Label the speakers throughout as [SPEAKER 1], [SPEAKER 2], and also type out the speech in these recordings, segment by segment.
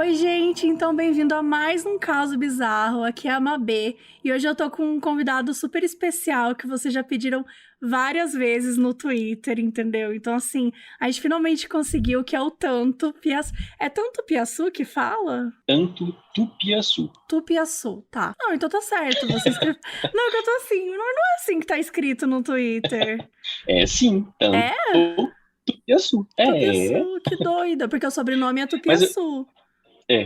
[SPEAKER 1] Oi, gente, então bem-vindo a mais um caso bizarro. Aqui é a Mabê e hoje eu tô com um convidado super especial que vocês já pediram várias vezes no Twitter, entendeu? Então, assim, a gente finalmente conseguiu que é o Tanto Piaçu. É Tanto Piaçu que fala?
[SPEAKER 2] Tanto Tupiaçu.
[SPEAKER 1] Tupiaçu, tá. Não, então tá certo, você escreveu. Não, que eu tô assim, não é assim que tá escrito no Twitter.
[SPEAKER 2] É sim,
[SPEAKER 1] É?
[SPEAKER 2] Tanto Tupiaçu. É,
[SPEAKER 1] Tupiaçu, que doida, porque o sobrenome é
[SPEAKER 2] mas, eu-
[SPEAKER 1] Tupiaçu.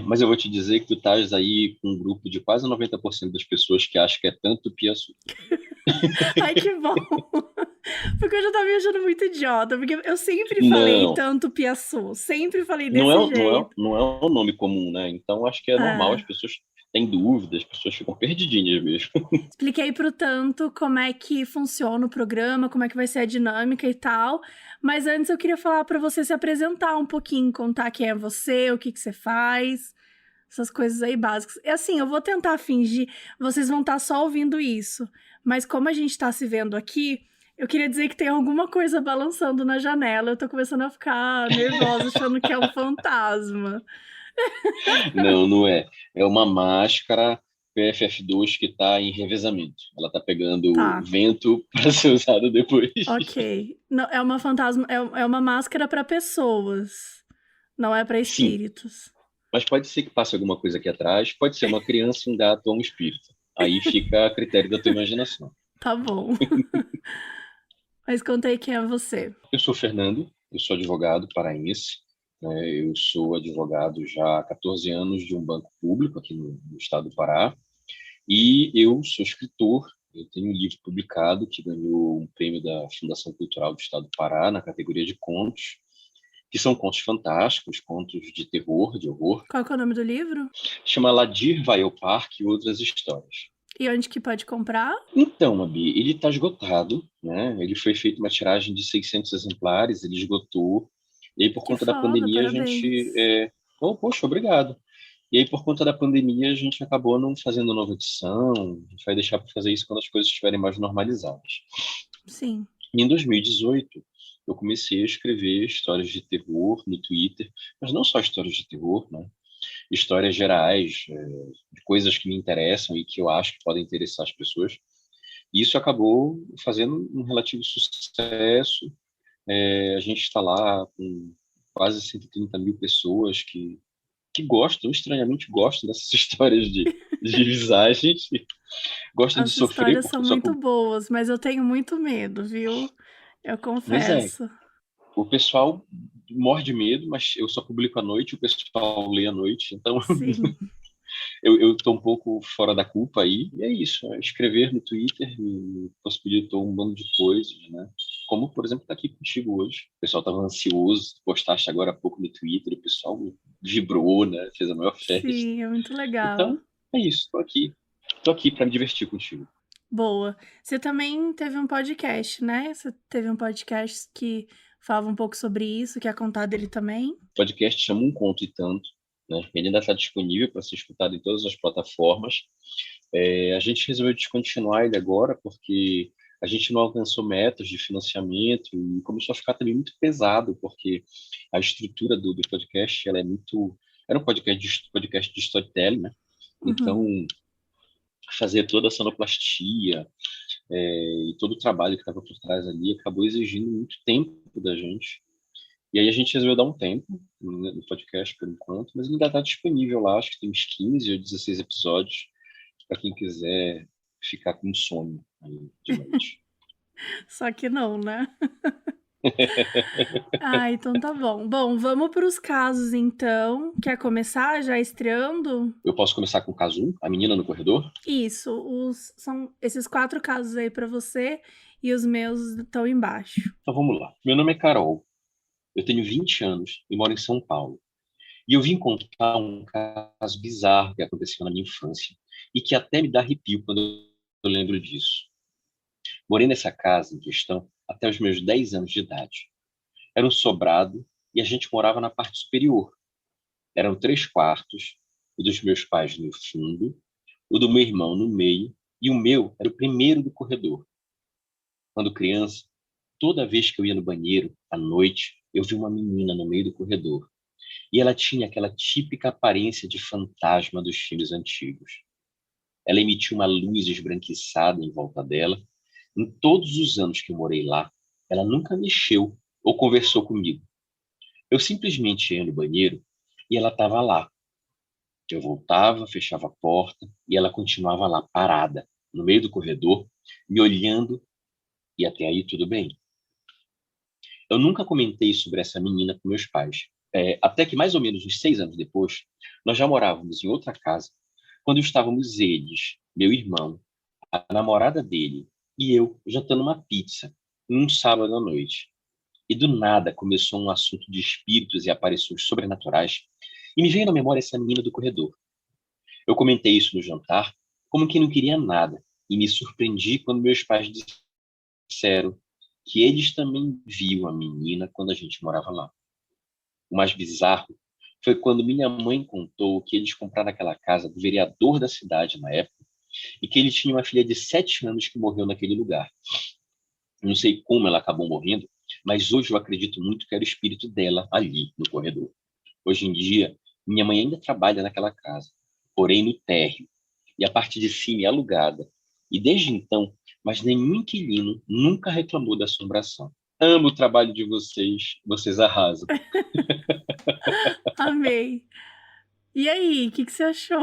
[SPEAKER 2] mas eu vou te dizer que tu estás aí com um grupo de quase 90% das pessoas que acham que é tanto Tupiaçu.
[SPEAKER 1] Ai, que bom. Porque eu já tava me achando muito idiota, porque eu sempre falei
[SPEAKER 2] Não,
[SPEAKER 1] tanto Piaçu, sempre falei
[SPEAKER 2] não é,
[SPEAKER 1] desse
[SPEAKER 2] não é,
[SPEAKER 1] jeito.
[SPEAKER 2] não é um nome comum, né? Então acho que é normal, as
[SPEAKER 1] É.
[SPEAKER 2] pessoas têm dúvidas, as pessoas ficam perdidinhas mesmo.
[SPEAKER 1] Expliquei pro Tanto como é que funciona o programa, como é que vai ser a dinâmica e tal. Mas antes eu queria falar pra você se apresentar um pouquinho, contar quem é você, o que que você faz, essas coisas aí básicas. E assim, eu vou tentar fingir, vocês vão estar só ouvindo isso, mas como a gente tá se vendo aqui, eu queria dizer que tem alguma coisa balançando na janela. Eu tô começando a ficar nervosa, achando que é um fantasma.
[SPEAKER 2] Não, não é. É uma máscara PFF2 que está em revezamento. Ela está pegando
[SPEAKER 1] Tá,
[SPEAKER 2] vento para ser usada depois.
[SPEAKER 1] ok. Não, é uma fantasma, é uma máscara pra pessoas, não é pra
[SPEAKER 2] Sim,
[SPEAKER 1] espíritos.
[SPEAKER 2] mas pode ser que passe alguma coisa aqui atrás, pode ser uma criança, um gato ou um espírito. Aí fica a critério da tua imaginação.
[SPEAKER 1] Tá bom. Mas contei quem é você.
[SPEAKER 2] Eu sou Fernando, eu sou advogado paraense, né? Eu sou advogado já há 14 anos de um banco público aqui no estado do Pará, e eu sou escritor. Eu tenho um livro publicado que ganhou um prêmio da Fundação Cultural do Estado do Pará na categoria de contos, que são contos fantásticos, contos de terror, de horror.
[SPEAKER 1] Qual que é o nome do livro?
[SPEAKER 2] Chama Ladir vai ao Parque e Outras Histórias.
[SPEAKER 1] E onde que pode comprar?
[SPEAKER 2] Então, Abi, ele está esgotado, né? Ele foi feito uma tiragem de 600 exemplares, ele esgotou. E aí, por
[SPEAKER 1] Que
[SPEAKER 2] conta da
[SPEAKER 1] foda,
[SPEAKER 2] pandemia, a gente...
[SPEAKER 1] parabéns.
[SPEAKER 2] Oh, poxa, obrigado. E aí, por conta da pandemia, a gente acabou não fazendo nova edição. A gente vai deixar para fazer isso quando as coisas estiverem mais normalizadas.
[SPEAKER 1] Sim.
[SPEAKER 2] E em 2018, eu comecei a escrever histórias de terror no Twitter, mas não só histórias de terror, né? Histórias gerais, de coisas que me interessam e que eu acho que podem interessar as pessoas. E isso acabou fazendo um relativo sucesso. A gente está lá com quase 130 mil pessoas que gostam, estranhamente gostam dessas histórias de visagens, gostam de
[SPEAKER 1] As
[SPEAKER 2] sofrer,
[SPEAKER 1] histórias
[SPEAKER 2] porque
[SPEAKER 1] são
[SPEAKER 2] eu só.
[SPEAKER 1] muito boas, mas eu tenho muito medo, viu? Eu
[SPEAKER 2] Pois é,
[SPEAKER 1] confesso.
[SPEAKER 2] o pessoal morre de medo, mas eu só publico à noite, o pessoal lê à noite, então
[SPEAKER 1] Sim.
[SPEAKER 2] eu estou um pouco fora da culpa aí, e é isso. Escrever no Twitter me possibilitou um bando de coisas, né? Como, por exemplo, estar aqui contigo hoje. O pessoal estava ansioso, postaste agora há pouco no Twitter, o pessoal vibrou, né? Fez a maior festa.
[SPEAKER 1] Sim, é muito legal.
[SPEAKER 2] Então, é isso, estou aqui. Estou aqui para me divertir contigo.
[SPEAKER 1] Boa. Você também teve um podcast, né? Você teve um podcast que falava um pouco sobre isso, quer contar dele também?
[SPEAKER 2] O podcast chama Um Conto e Tanto, né? Ele ainda está disponível para ser escutado em todas as plataformas. A gente resolveu descontinuar ele agora porque a gente não alcançou metas de financiamento e começou a ficar também muito pesado, porque a estrutura do podcast, ela é muito... Era um podcast de storytelling, né? Então,
[SPEAKER 1] Uhum.
[SPEAKER 2] fazer toda a sonoplastia, e todo o trabalho que estava por trás ali acabou exigindo muito tempo da gente. E aí a gente resolveu dar um tempo no podcast por enquanto, mas ele ainda está disponível lá, acho que tem uns 15 ou 16 episódios para quem quiser ficar com sono aí de noite.
[SPEAKER 1] Só que não, né? Ah, então tá bom. Bom, vamos para os casos então. Quer começar já estreando?
[SPEAKER 2] Eu posso começar com o caso 1, a menina no corredor?
[SPEAKER 1] Isso, são esses 4 casos aí para você e os meus estão embaixo.
[SPEAKER 2] Então vamos lá. Meu nome é Carol, eu tenho 20 anos e moro em São Paulo. E eu vim contar um caso bizarro que aconteceu na minha infância e que até me dá arrepio quando eu lembro disso. Morei nessa casa em questão até os meus 10 anos de idade. Era um sobrado e a gente morava na parte superior. Eram 3 quartos, o dos meus pais no fundo, o do meu irmão no meio e o meu era o primeiro do corredor. Quando criança, toda vez que eu ia no banheiro, à noite, eu vi uma menina no meio do corredor. E ela tinha aquela típica aparência de fantasma dos filmes antigos. Ela emitia uma luz esbranquiçada em volta dela. Em todos os anos que eu morei lá, ela nunca mexeu ou conversou comigo. Eu simplesmente ia no banheiro e ela estava lá. Eu voltava, fechava a porta e ela continuava lá, parada, no meio do corredor, me olhando, e até aí tudo bem. Eu nunca comentei sobre essa menina com meus pais. Até que mais ou menos uns 6 anos depois, nós já morávamos em outra casa, quando estávamos eles, meu irmão, a namorada dele e eu jantando uma pizza, num sábado à noite. E do nada começou um assunto de espíritos e aparições sobrenaturais, e me veio na memória essa menina do corredor. Eu comentei isso no jantar, como quem não queria nada, e me surpreendi quando meus pais disseram que eles também viam a menina quando a gente morava lá. O mais bizarro foi quando minha mãe contou que eles compraram aquela casa do vereador da cidade na época e que ele tinha uma filha de 7 anos que morreu naquele lugar. Não sei como ela acabou morrendo, mas hoje eu acredito muito que era o espírito dela ali no corredor. Hoje em dia, minha mãe ainda trabalha naquela casa, porém no térreo, e a parte de cima é alugada. E desde então, mas nenhum inquilino nunca reclamou da assombração. Amo o trabalho de vocês, vocês arrasam.
[SPEAKER 1] Amei. E aí, o que que você achou?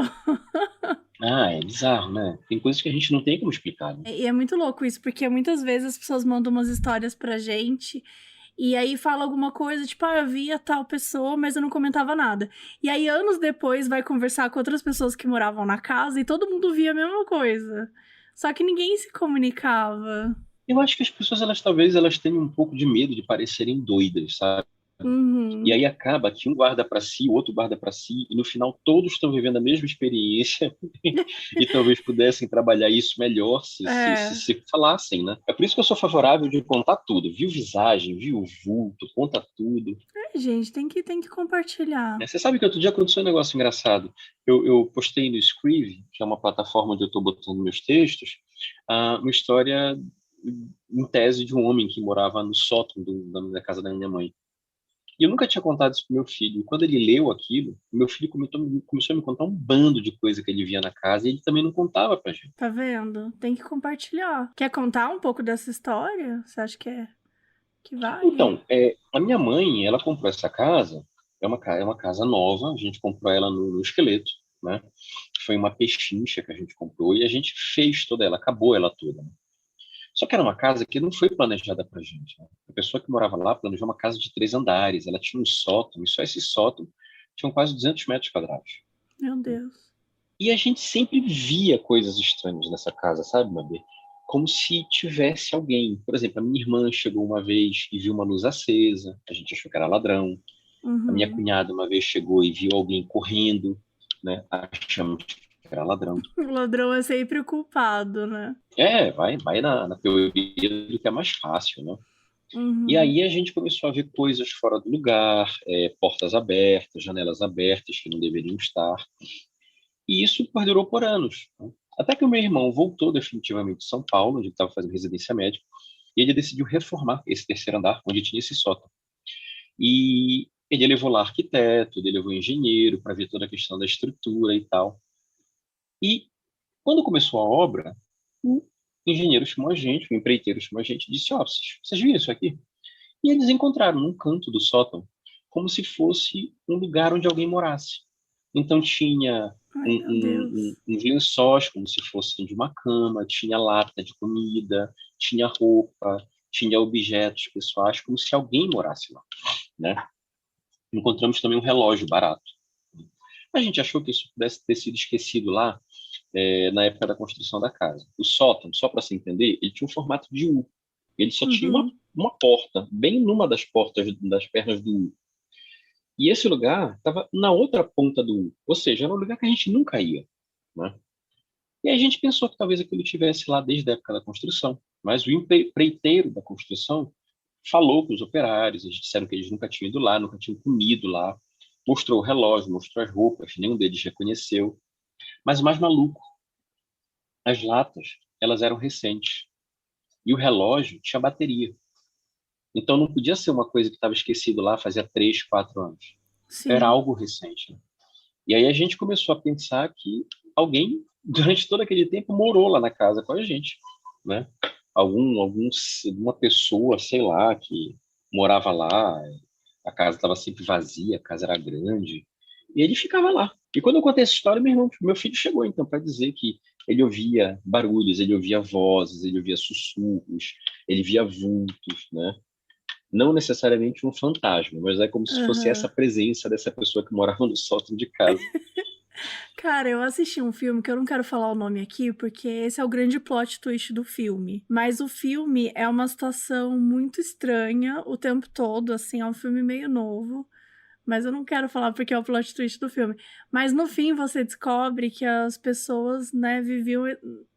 [SPEAKER 2] Ah, é bizarro, né? Tem coisas que a gente não tem como explicar, né?
[SPEAKER 1] E é muito louco isso, porque muitas vezes as pessoas mandam umas histórias pra gente e aí fala alguma coisa, tipo, eu via tal pessoa, mas eu não comentava nada. E aí, anos depois, vai conversar com outras pessoas que moravam na casa e todo mundo via a mesma coisa. Só que ninguém se comunicava.
[SPEAKER 2] Eu acho que as pessoas, elas talvez elas tenham um pouco de medo de parecerem doidas, sabe? E
[SPEAKER 1] Uhum.
[SPEAKER 2] aí acaba que um guarda para si, o outro guarda para si, e no final todos estão vivendo a mesma experiência e talvez pudessem trabalhar isso melhor
[SPEAKER 1] É.
[SPEAKER 2] se falassem, né? É por isso que eu sou favorável de contar tudo. Viu visagem, viu vulto, conta tudo.
[SPEAKER 1] É, gente, tem que compartilhar.
[SPEAKER 2] Né? Você sabe que outro dia aconteceu um negócio engraçado. Eu postei no Scrive, que é uma plataforma onde eu estou botando meus textos, uma história em tese de um homem que morava no sótão da casa da minha mãe. E eu nunca tinha contado isso pro meu filho. E quando ele leu aquilo, meu filho começou a me contar um bando de coisa que ele via na casa e ele também não contava pra gente.
[SPEAKER 1] Tá vendo? Tem que compartilhar. Quer contar um pouco dessa história? Você acha que vale?
[SPEAKER 2] Então, a minha mãe, ela comprou essa casa, é uma casa nova, a gente comprou ela no esqueleto, né? Foi uma pechincha que a gente comprou e a gente fez toda ela, acabou ela toda, né? Só que era uma casa que não foi planejada pra gente, né? A pessoa que morava lá planejou uma casa de 3 andares, ela tinha um sótão, e só esse sótão tinha quase 200 metros quadrados.
[SPEAKER 1] Meu Deus.
[SPEAKER 2] E a gente sempre via coisas estranhas nessa casa, sabe, Mabê? Como se tivesse alguém. Por exemplo, a minha irmã chegou uma vez e viu uma luz acesa, a gente achou que era ladrão. A minha
[SPEAKER 1] Uhum.
[SPEAKER 2] cunhada uma vez chegou e viu alguém correndo, né? Achamos que era ladrão.
[SPEAKER 1] O ladrão é sempre o culpado, né?
[SPEAKER 2] Vai na teoria do que é mais fácil, né? E
[SPEAKER 1] Uhum.
[SPEAKER 2] aí a gente começou a ver coisas fora do lugar, portas abertas, janelas abertas que não deveriam estar. E isso perdurou por anos, né? Até que o meu irmão voltou definitivamente de São Paulo, onde ele estava fazendo residência médica, e ele decidiu reformar esse terceiro andar, onde tinha esse sótão. E ele levou lá arquiteto, ele levou engenheiro para ver toda a questão da estrutura e tal. E quando começou a obra, o engenheiro chamou a gente, o empreiteiro chamou a gente e disse: Ó, vocês viram isso aqui? E eles encontraram num canto do sótão, como se fosse um lugar onde alguém morasse. Então tinha
[SPEAKER 1] Ai, meu Deus.
[SPEAKER 2] uns lençóis, como se fossem de uma cama, tinha lata de comida, tinha roupa, tinha objetos pessoais, como se alguém morasse lá, né? Encontramos também um relógio barato. A gente achou que isso pudesse ter sido esquecido lá, na época da construção da casa. O sótão, só para se entender, ele tinha um formato de U. Ele só tinha
[SPEAKER 1] Uhum.
[SPEAKER 2] uma porta, bem numa das portas das pernas do U. E esse lugar estava na outra ponta do U, ou seja, era um lugar que a gente nunca ia, né? E a gente pensou que talvez aquilo estivesse lá desde a época da construção, mas o empreiteiro da construção falou com os operários, eles disseram que eles nunca tinham ido lá, nunca tinham comido lá, mostrou o relógio, mostrou as roupas, nenhum deles reconheceu. Mas o mais maluco, as latas, elas eram recentes. E o relógio tinha bateria. Então não podia ser uma coisa que estava esquecido lá fazia 3, 4 anos. Era
[SPEAKER 1] Sim.
[SPEAKER 2] algo recente, né? E aí a gente começou a pensar que alguém, durante todo aquele tempo, morou lá na casa com a gente, né? Uma pessoa, sei lá, que morava lá, a casa estava sempre vazia, a casa era grande, e ele ficava lá. E quando eu contei essa história, meu filho chegou então para dizer que ele ouvia barulhos, ele ouvia vozes, ele ouvia sussurros, ele via vultos, né? Não necessariamente um fantasma, mas é como se fosse essa
[SPEAKER 1] Aham.
[SPEAKER 2] presença dessa pessoa que morava no sótão de casa.
[SPEAKER 1] Cara, eu assisti um filme que eu não quero falar o nome aqui, porque esse é o grande plot twist do filme. Mas o filme é uma situação muito estranha o tempo todo, assim, é um filme meio novo. Mas eu não quero falar porque é o plot twist do filme. Mas no fim você descobre que as pessoas, né, viviam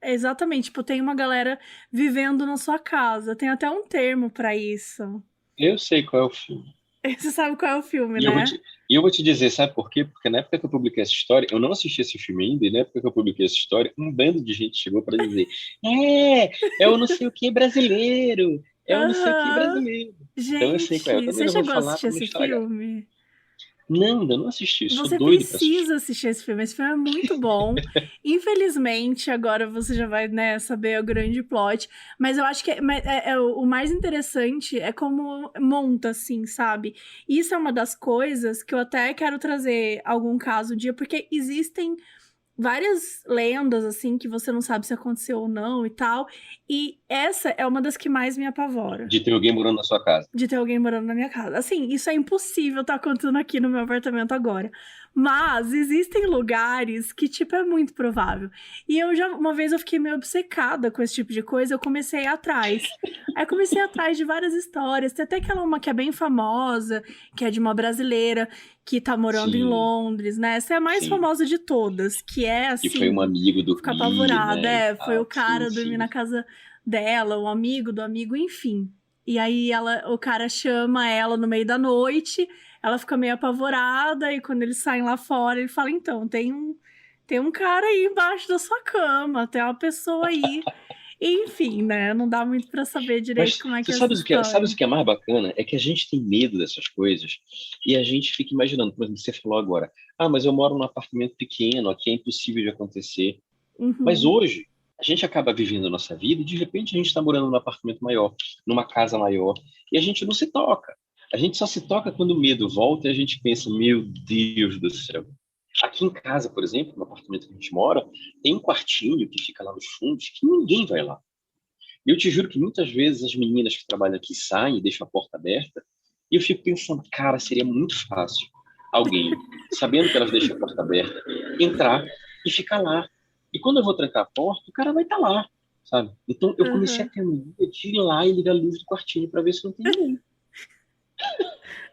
[SPEAKER 1] exatamente, tipo, tem uma galera vivendo na sua casa. Tem até um termo pra isso.
[SPEAKER 2] Eu sei qual é o filme.
[SPEAKER 1] Você sabe qual é o filme,
[SPEAKER 2] E eu vou
[SPEAKER 1] né?
[SPEAKER 2] te, e eu vou te dizer, sabe por quê? Porque na época que eu publiquei essa história, eu não assisti esse filme ainda, e na época que eu publiquei essa história, um bando de gente chegou para dizer: é, é o não sei o que brasileiro, é o não sei o que
[SPEAKER 1] Aham.
[SPEAKER 2] brasileiro. Então eu sei qual é. Eu
[SPEAKER 1] Gente,
[SPEAKER 2] também
[SPEAKER 1] você
[SPEAKER 2] não vou
[SPEAKER 1] chegou a
[SPEAKER 2] falar
[SPEAKER 1] assistir
[SPEAKER 2] para não
[SPEAKER 1] esse
[SPEAKER 2] estragar.
[SPEAKER 1] filme?
[SPEAKER 2] Não, ainda não assisti, sou
[SPEAKER 1] Você
[SPEAKER 2] doido para assistir.
[SPEAKER 1] precisa assistir esse filme. Esse filme é muito bom. Infelizmente, agora você já vai, né, saber o grande plot. Mas eu acho que o mais interessante é como monta, assim, sabe? Isso é uma das coisas que eu até quero trazer algum caso um dia, porque existem várias lendas, assim, que você não sabe se aconteceu ou não e tal. E essa é uma das que mais me apavora.
[SPEAKER 2] De ter alguém morando na sua casa.
[SPEAKER 1] De ter alguém morando na minha casa. Assim, isso é impossível estar acontecendo aqui no meu apartamento agora. Mas existem lugares que, tipo, é muito provável. E uma vez eu fiquei meio obcecada com esse tipo de coisa, eu comecei a ir atrás. Aí eu comecei atrás de várias histórias. Tem até aquela uma que é bem famosa, que é de uma brasileira que tá morando em
[SPEAKER 2] Sim,
[SPEAKER 1] Londres, né? Essa é a mais
[SPEAKER 2] sim.
[SPEAKER 1] famosa de todas, que é
[SPEAKER 2] Que foi um
[SPEAKER 1] assim,
[SPEAKER 2] amigo
[SPEAKER 1] ficar
[SPEAKER 2] dormir,
[SPEAKER 1] apavorada.
[SPEAKER 2] né, e
[SPEAKER 1] É, foi o
[SPEAKER 2] tal. Sim,
[SPEAKER 1] cara dormir
[SPEAKER 2] sim.
[SPEAKER 1] na casa dela, o amigo do amigo, enfim. E aí o cara chama ela no meio da noite, ela fica meio apavorada, e quando eles saem lá fora, ele fala: então, tem um cara aí embaixo da sua cama, tem uma pessoa aí. Enfim, né? Não dá muito pra saber direito
[SPEAKER 2] Mas
[SPEAKER 1] como é que
[SPEAKER 2] você
[SPEAKER 1] é essa
[SPEAKER 2] sabe o
[SPEAKER 1] história.
[SPEAKER 2] que é mais bacana? É que a gente tem medo dessas coisas e a gente fica imaginando, por exemplo, você falou agora, ah, mas eu moro num apartamento pequeno, aqui é impossível de acontecer. Mas
[SPEAKER 1] Uhum.
[SPEAKER 2] hoje, a gente acaba vivendo a nossa vida e de repente a gente está morando num apartamento maior, numa casa maior, e a gente não se toca. A gente só se toca quando o medo volta e a gente pensa, meu Deus do céu. Aqui em casa, por exemplo, no apartamento que a gente mora, tem um quartinho que fica lá nos fundos que ninguém vai lá. E eu te juro que muitas vezes as meninas que trabalham aqui saem e deixam a porta aberta, e eu fico pensando, cara, seria muito fácil alguém, sabendo que elas deixam a porta aberta, entrar e ficar lá. E quando eu vou trancar a porta, o cara vai estar lá, sabe? Então eu comecei a
[SPEAKER 1] Uhum.
[SPEAKER 2] ter uma ideia de ir lá e ligar a luz do quartinho para ver se não tem ninguém.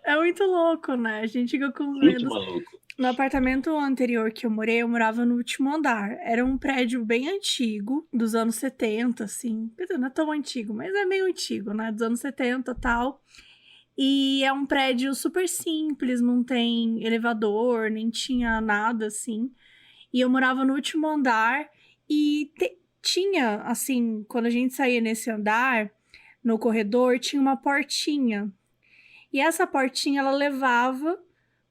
[SPEAKER 1] É muito louco, né? A gente fica com
[SPEAKER 2] Muito
[SPEAKER 1] medo.
[SPEAKER 2] maluco.
[SPEAKER 1] No apartamento anterior que eu morei, eu morava no último andar. Era um prédio bem antigo, dos anos 70, assim. Quer dizer, não é tão antigo, mas é meio antigo, né? Dos anos 70 e tal. E é um prédio super simples, não tem elevador, nem tinha nada assim. E eu morava no último andar e tinha, assim, quando a gente saía nesse andar, no corredor, tinha uma portinha. E essa portinha ela levava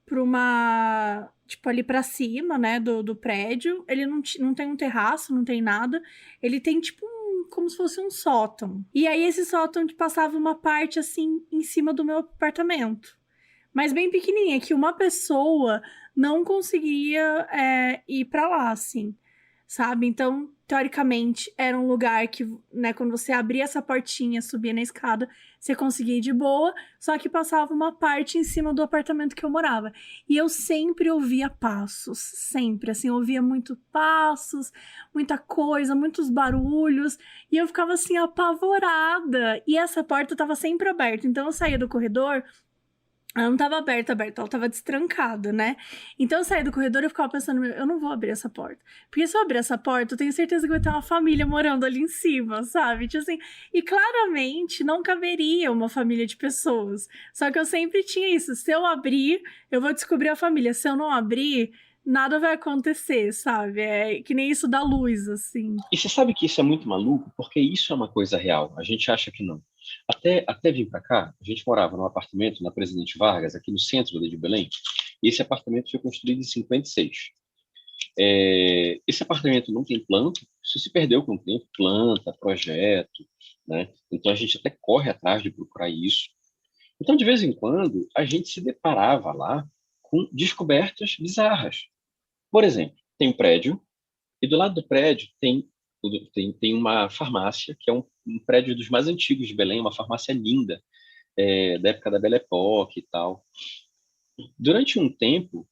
[SPEAKER 1] para uma, tipo, ali para cima, né, do prédio. Ele não tem um terraço, não tem nada. Ele tem, tipo, como se fosse um sótão. E aí, esse sótão passava uma parte, assim, em cima do meu apartamento. Mas bem pequenininha, que uma pessoa não conseguia ir para lá, assim, sabe? Então, teoricamente, era um lugar que, né, quando você abria essa portinha, subia na escada, você conseguia ir de boa, só que passava uma parte em cima do apartamento que eu morava. E eu sempre ouvia passos, sempre, assim, eu ouvia muito passos, muita coisa, muitos barulhos, e eu ficava assim apavorada. E essa porta estava sempre aberta, então eu saía do corredor, ela não tava aberta, ela tava destrancada, né? Então eu saí do corredor e eu ficava pensando, meu, eu não vou abrir essa porta. Porque se eu abrir essa porta, eu tenho certeza que vai ter uma família morando ali em cima, sabe? Tipo assim, e claramente não caberia uma família de pessoas. Só que eu sempre tinha isso, se eu abrir, eu vou descobrir a família. Se eu não abrir, nada vai acontecer, sabe? É que nem isso da luz, assim.
[SPEAKER 2] E você sabe que isso é muito maluco, porque isso é uma coisa real. A gente acha que não. Até vir para cá, a gente morava num apartamento na Presidente Vargas, aqui no centro de Belém, e esse apartamento foi construído em 56. Esse apartamento não tem planta, isso se perdeu com o tempo, planta, projeto, né? Então a gente até corre atrás de procurar isso. Então, de vez em quando, a gente se deparava lá com descobertas bizarras. Por exemplo, tem um prédio, e do lado do prédio tem uma farmácia, que é um prédio dos mais antigos de Belém, uma farmácia linda, da época da Belle Époque e tal. Durante um tempo,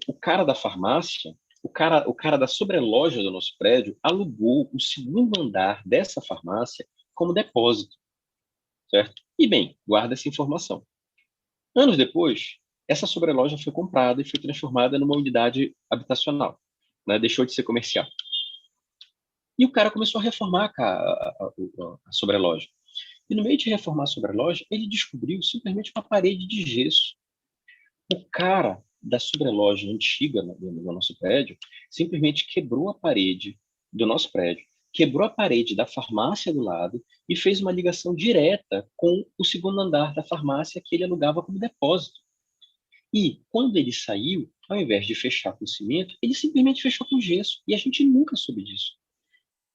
[SPEAKER 2] o cara da farmácia, o cara da sobreloja do nosso prédio, alugou o segundo andar dessa farmácia como depósito, certo? E bem, guarda essa informação. Anos depois, essa sobreloja foi comprada e foi transformada numa unidade habitacional, né? Deixou de ser comercial. E o cara começou a reformar a sobreloja. E no meio de reformar a sobreloja, ele descobriu simplesmente uma parede de gesso. O cara da sobreloja antiga no nosso prédio simplesmente quebrou a parede do nosso prédio, quebrou a parede da farmácia do lado e fez uma ligação direta com o segundo andar da farmácia que ele alugava como depósito. E quando ele saiu, ao invés de fechar com cimento, ele simplesmente fechou com gesso. E a gente nunca soube disso.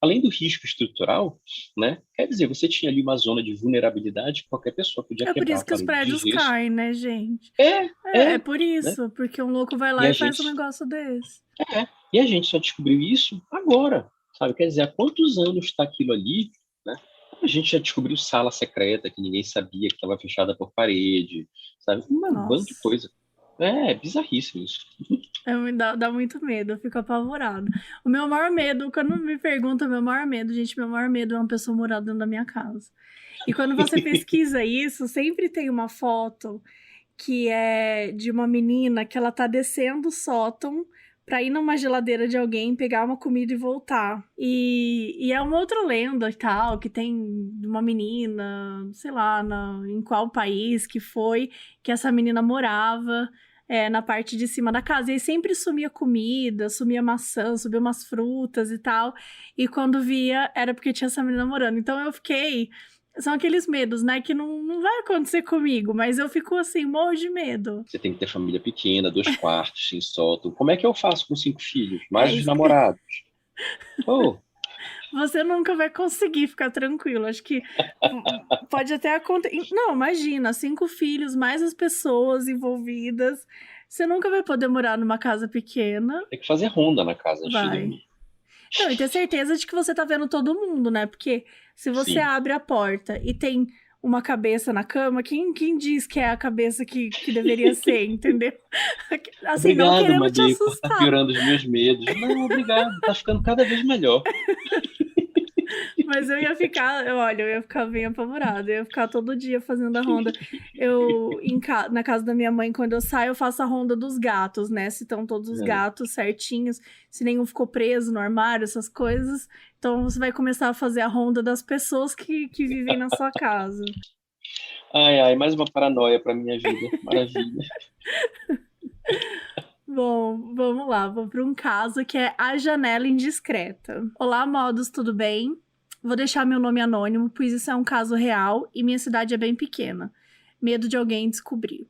[SPEAKER 2] Além do risco estrutural, né? Quer dizer, você tinha ali uma zona de vulnerabilidade que qualquer pessoa podia
[SPEAKER 1] É por
[SPEAKER 2] quebrar
[SPEAKER 1] isso
[SPEAKER 2] a
[SPEAKER 1] que os
[SPEAKER 2] parede de
[SPEAKER 1] prédios
[SPEAKER 2] gesso.
[SPEAKER 1] caem, né, gente?
[SPEAKER 2] É,
[SPEAKER 1] É por
[SPEAKER 2] né?
[SPEAKER 1] isso, porque um louco vai
[SPEAKER 2] E
[SPEAKER 1] lá
[SPEAKER 2] a
[SPEAKER 1] e faz um
[SPEAKER 2] gente,
[SPEAKER 1] negócio desse.
[SPEAKER 2] e a gente só descobriu isso agora, sabe? Quer dizer, há quantos anos está aquilo ali, né? A gente já descobriu sala secreta que ninguém sabia que estava fechada por parede, sabe? Um bando de
[SPEAKER 1] Nossa.
[SPEAKER 2] coisa. É bizarríssimo isso.
[SPEAKER 1] Dá muito medo, eu fico apavorada. O meu maior medo, quando me perguntam, meu maior medo, gente, meu maior medo é uma pessoa morar dentro da minha casa. E quando você pesquisa isso, sempre tem uma foto que é de uma menina que ela tá descendo o sótão pra ir numa geladeira de alguém, pegar uma comida e voltar. E é uma outra lenda e tal, que tem de uma menina, sei lá, em qual país que foi, que essa menina morava. Na parte de cima da casa. E aí sempre sumia comida, sumia maçã, sumia umas frutas e tal. E quando via, era porque tinha essa menina morando. Então eu fiquei. São aqueles medos, né? Que não vai acontecer comigo, mas eu fico assim, morro de medo.
[SPEAKER 2] Você tem que ter família pequena, 2 quartos, sem sótão. Como é que eu faço com 5 filhos?
[SPEAKER 1] É
[SPEAKER 2] Mais os
[SPEAKER 1] isso.
[SPEAKER 2] namorados. Oh,
[SPEAKER 1] Você nunca vai conseguir ficar tranquilo. Acho que pode até acontecer. Não, imagina, 5 filhos, mais as pessoas envolvidas. Você nunca vai poder morar numa casa pequena.
[SPEAKER 2] tem que fazer ronda na casa antes de
[SPEAKER 1] Vai.
[SPEAKER 2] dormir.
[SPEAKER 1] Não, e ter certeza de que você tá vendo todo mundo, né? Porque se você
[SPEAKER 2] Sim.
[SPEAKER 1] abre a porta e tem uma cabeça na cama, quem diz que é a cabeça que deveria ser, entendeu? Assim, não
[SPEAKER 2] Obrigado,
[SPEAKER 1] querendo te
[SPEAKER 2] Madi, por estar
[SPEAKER 1] assustar,
[SPEAKER 2] piorando os meus medos. Não, obrigado. Tá ficando cada vez melhor.
[SPEAKER 1] mas olha, eu ia ficar bem apavorada, eu ia ficar todo dia fazendo a ronda. Na casa da minha mãe, quando eu saio, eu faço a ronda dos gatos, né? Se estão todos os
[SPEAKER 2] É.
[SPEAKER 1] gatos certinhos, se nenhum ficou preso no armário, essas coisas. Então você vai começar a fazer a ronda das pessoas que vivem na sua casa.
[SPEAKER 2] Ai, ai, mais uma paranoia para minha vida. Maravilha.
[SPEAKER 1] Bom, vamos lá, vou para um caso que é a janela indiscreta. Olá, modos, tudo bem? Vou deixar meu nome anônimo, pois isso é um caso real e minha cidade é bem pequena. Medo de alguém descobrir.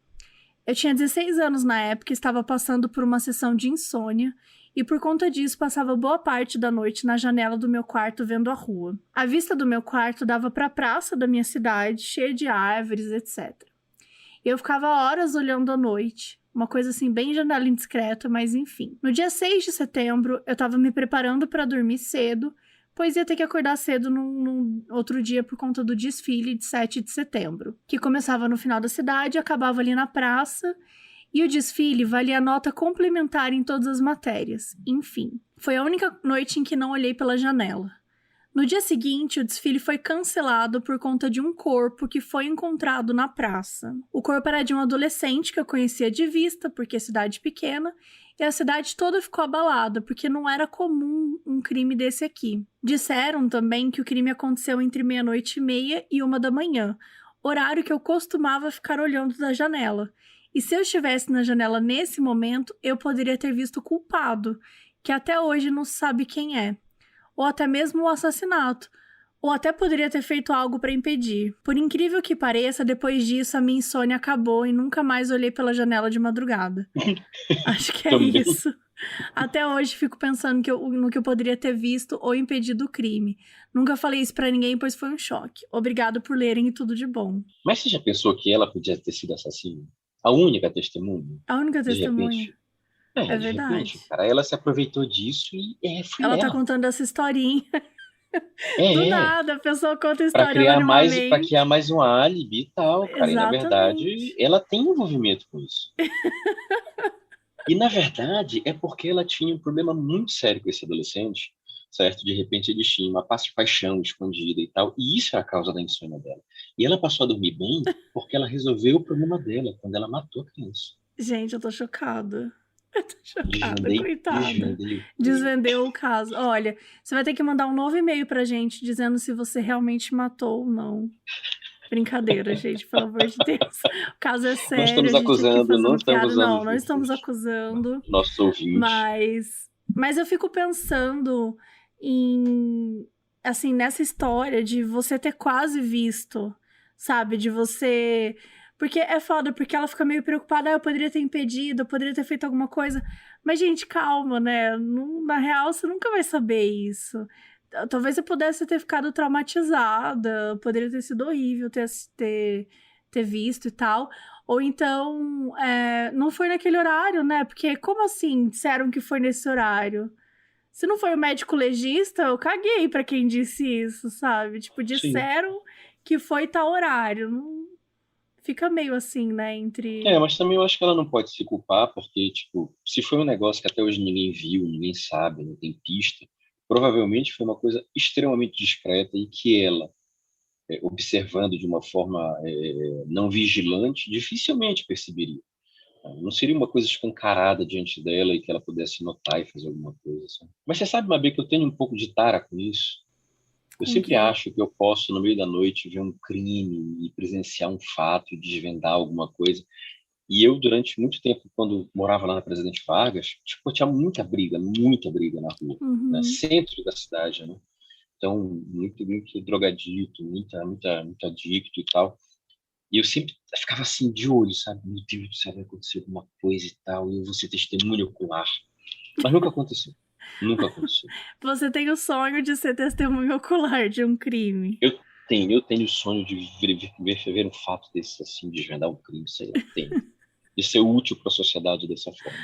[SPEAKER 1] Eu tinha 16 anos na época e estava passando por uma sessão de insônia e por conta disso passava boa parte da noite na janela do meu quarto vendo a rua. A vista do meu quarto dava para a praça da minha cidade, cheia de árvores, etc. E eu ficava horas olhando à noite. Uma coisa assim, bem janela indiscreta, mas enfim. No dia 6 de setembro, eu tava me preparando para dormir cedo, pois ia ter que acordar cedo num outro dia por conta do desfile de 7 de setembro, que começava no final da cidade e acabava ali na praça. E o desfile valia nota complementar em todas as matérias. Enfim, foi a única noite em que não olhei pela janela. No dia seguinte, o desfile foi cancelado por conta de um corpo que foi encontrado na praça. O corpo era de um adolescente que eu conhecia de vista, porque é cidade pequena, e a cidade toda ficou abalada, porque não era comum um crime desse aqui. Disseram também que o crime aconteceu entre 00:30 e 1 da manhã, horário que eu costumava ficar olhando da janela. E se eu estivesse na janela nesse momento, eu poderia ter visto o culpado, que até hoje não sabe quem é. Ou até mesmo o assassinato. Ou até poderia ter feito algo para impedir. Por incrível que pareça, depois disso a minha insônia acabou e nunca mais olhei pela janela de madrugada. Acho que é
[SPEAKER 2] Também.
[SPEAKER 1] isso. Até hoje fico pensando no que eu poderia ter visto ou impedido o crime. Nunca falei isso pra ninguém, pois foi um choque. Obrigado por lerem e tudo de bom.
[SPEAKER 2] Mas você já pensou que ela podia ter sido assassina? A única testemunha?
[SPEAKER 1] A única
[SPEAKER 2] De
[SPEAKER 1] testemunha.
[SPEAKER 2] repente?
[SPEAKER 1] É
[SPEAKER 2] De repente,
[SPEAKER 1] verdade.
[SPEAKER 2] cara. Ela se aproveitou disso e foi
[SPEAKER 1] Ela tá
[SPEAKER 2] ela.
[SPEAKER 1] contando essa historinha. Do
[SPEAKER 2] É,
[SPEAKER 1] nada, a pessoa conta a
[SPEAKER 2] para
[SPEAKER 1] história
[SPEAKER 2] criar
[SPEAKER 1] anonimamente.
[SPEAKER 2] mais um álibi e tal, cara. E na verdade,
[SPEAKER 1] Exatamente.
[SPEAKER 2] ela tem envolvimento com isso. E na verdade, é porque ela tinha um problema muito sério com esse adolescente, certo? De repente eles tinham uma paixão escondida e tal, e isso é a causa da insônia dela. E ela passou a dormir bem porque ela resolveu o problema dela quando ela matou a criança.
[SPEAKER 1] Gente, eu tô chocada. Eu tô chocada, coitada.
[SPEAKER 2] Desvendei o crime.
[SPEAKER 1] Desvendeu o caso. Olha, você vai ter que mandar um novo e-mail pra gente dizendo se você realmente matou ou não. Brincadeira, gente, pelo amor de Deus. O caso é
[SPEAKER 2] Não
[SPEAKER 1] sério, a
[SPEAKER 2] estamos
[SPEAKER 1] gente aqui
[SPEAKER 2] acusando, não
[SPEAKER 1] fazendo
[SPEAKER 2] estamos
[SPEAKER 1] piada.
[SPEAKER 2] usando
[SPEAKER 1] Não, não estamos
[SPEAKER 2] os
[SPEAKER 1] acusando,
[SPEAKER 2] nossos ouvintes.
[SPEAKER 1] mas eu fico pensando em, assim, nessa história de você ter quase visto, sabe? De você. Porque é foda, porque ela fica meio preocupada, eu poderia ter impedido, eu poderia ter feito alguma coisa. Mas, gente, calma, né? Na real, você nunca vai saber isso. Talvez eu pudesse ter ficado traumatizada, poderia ter sido horrível ter visto e tal. Ou então, não foi naquele horário, né? Porque como assim disseram que foi nesse horário? Se não foi o médico legista, eu caguei pra quem disse isso, sabe? Tipo,
[SPEAKER 2] Sim.
[SPEAKER 1] disseram que foi tal horário. Não... Fica meio assim, né? Entre.
[SPEAKER 2] Mas também eu acho que ela não pode se culpar, porque, tipo, se foi um negócio que até hoje ninguém viu, ninguém sabe, não tem pista, provavelmente foi uma coisa extremamente discreta e que ela, observando de uma forma não vigilante, dificilmente perceberia. Não seria uma coisa escancarada diante dela e que ela pudesse notar e fazer alguma coisa assim. Mas você sabe, Mabê, que eu tenho um pouco de tara com isso. Eu
[SPEAKER 1] Com o
[SPEAKER 2] sempre
[SPEAKER 1] quê?
[SPEAKER 2] acho que eu posso, no meio da noite, ver um crime e presenciar um fato e desvendar alguma coisa. E eu, durante muito tempo, quando morava lá na Presidente Vargas, tipo, tinha muita briga na rua, né?
[SPEAKER 1] Uhum.
[SPEAKER 2] Centro da cidade, né? Então, muito drogadito, muito adicto e tal. E eu sempre ficava assim, de olho, sabe? Meu Deus do céu, vai acontecer alguma coisa e tal, e eu vou ser testemunha ocular. Mas nunca aconteceu. Nunca aconteceu.
[SPEAKER 1] Você tem o sonho de ser testemunha ocular de um crime.
[SPEAKER 2] Eu tenho o sonho de ver um fato desse, assim, desvendar um crime, sei lá, tenho. De ser útil para a sociedade dessa forma.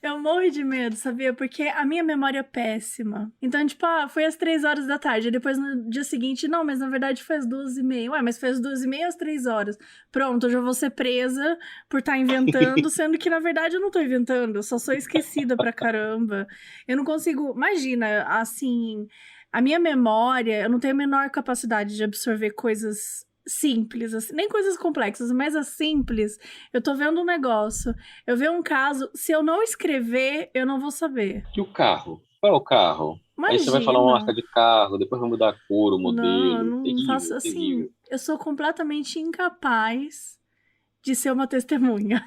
[SPEAKER 1] Eu morro de medo, sabia? Porque a minha memória é péssima. Então, tipo, foi às 3 horas da tarde. Depois, no dia seguinte, não, mas na verdade foi às 2h30. Ué, mas foi às 2h30 às 3 horas. Pronto, eu já vou ser presa por estar inventando, sendo que, na verdade, eu não tô inventando. Eu só sou esquecida pra caramba. Eu não consigo... Imagina, assim... A minha memória, eu não tenho a menor capacidade de absorver coisas simples, assim, nem coisas complexas, mas as simples. Eu tô vendo um negócio, eu ver um caso, se eu não escrever, eu não vou saber.
[SPEAKER 2] E o carro? Qual é o carro? Aí você vai falar uma marca
[SPEAKER 1] Imagina.
[SPEAKER 2] de carro, depois vai mudar a cor, o
[SPEAKER 1] Não, eu
[SPEAKER 2] modelo.
[SPEAKER 1] não faço
[SPEAKER 2] Terrível,
[SPEAKER 1] assim.
[SPEAKER 2] terrível.
[SPEAKER 1] Eu sou completamente incapaz de ser uma testemunha.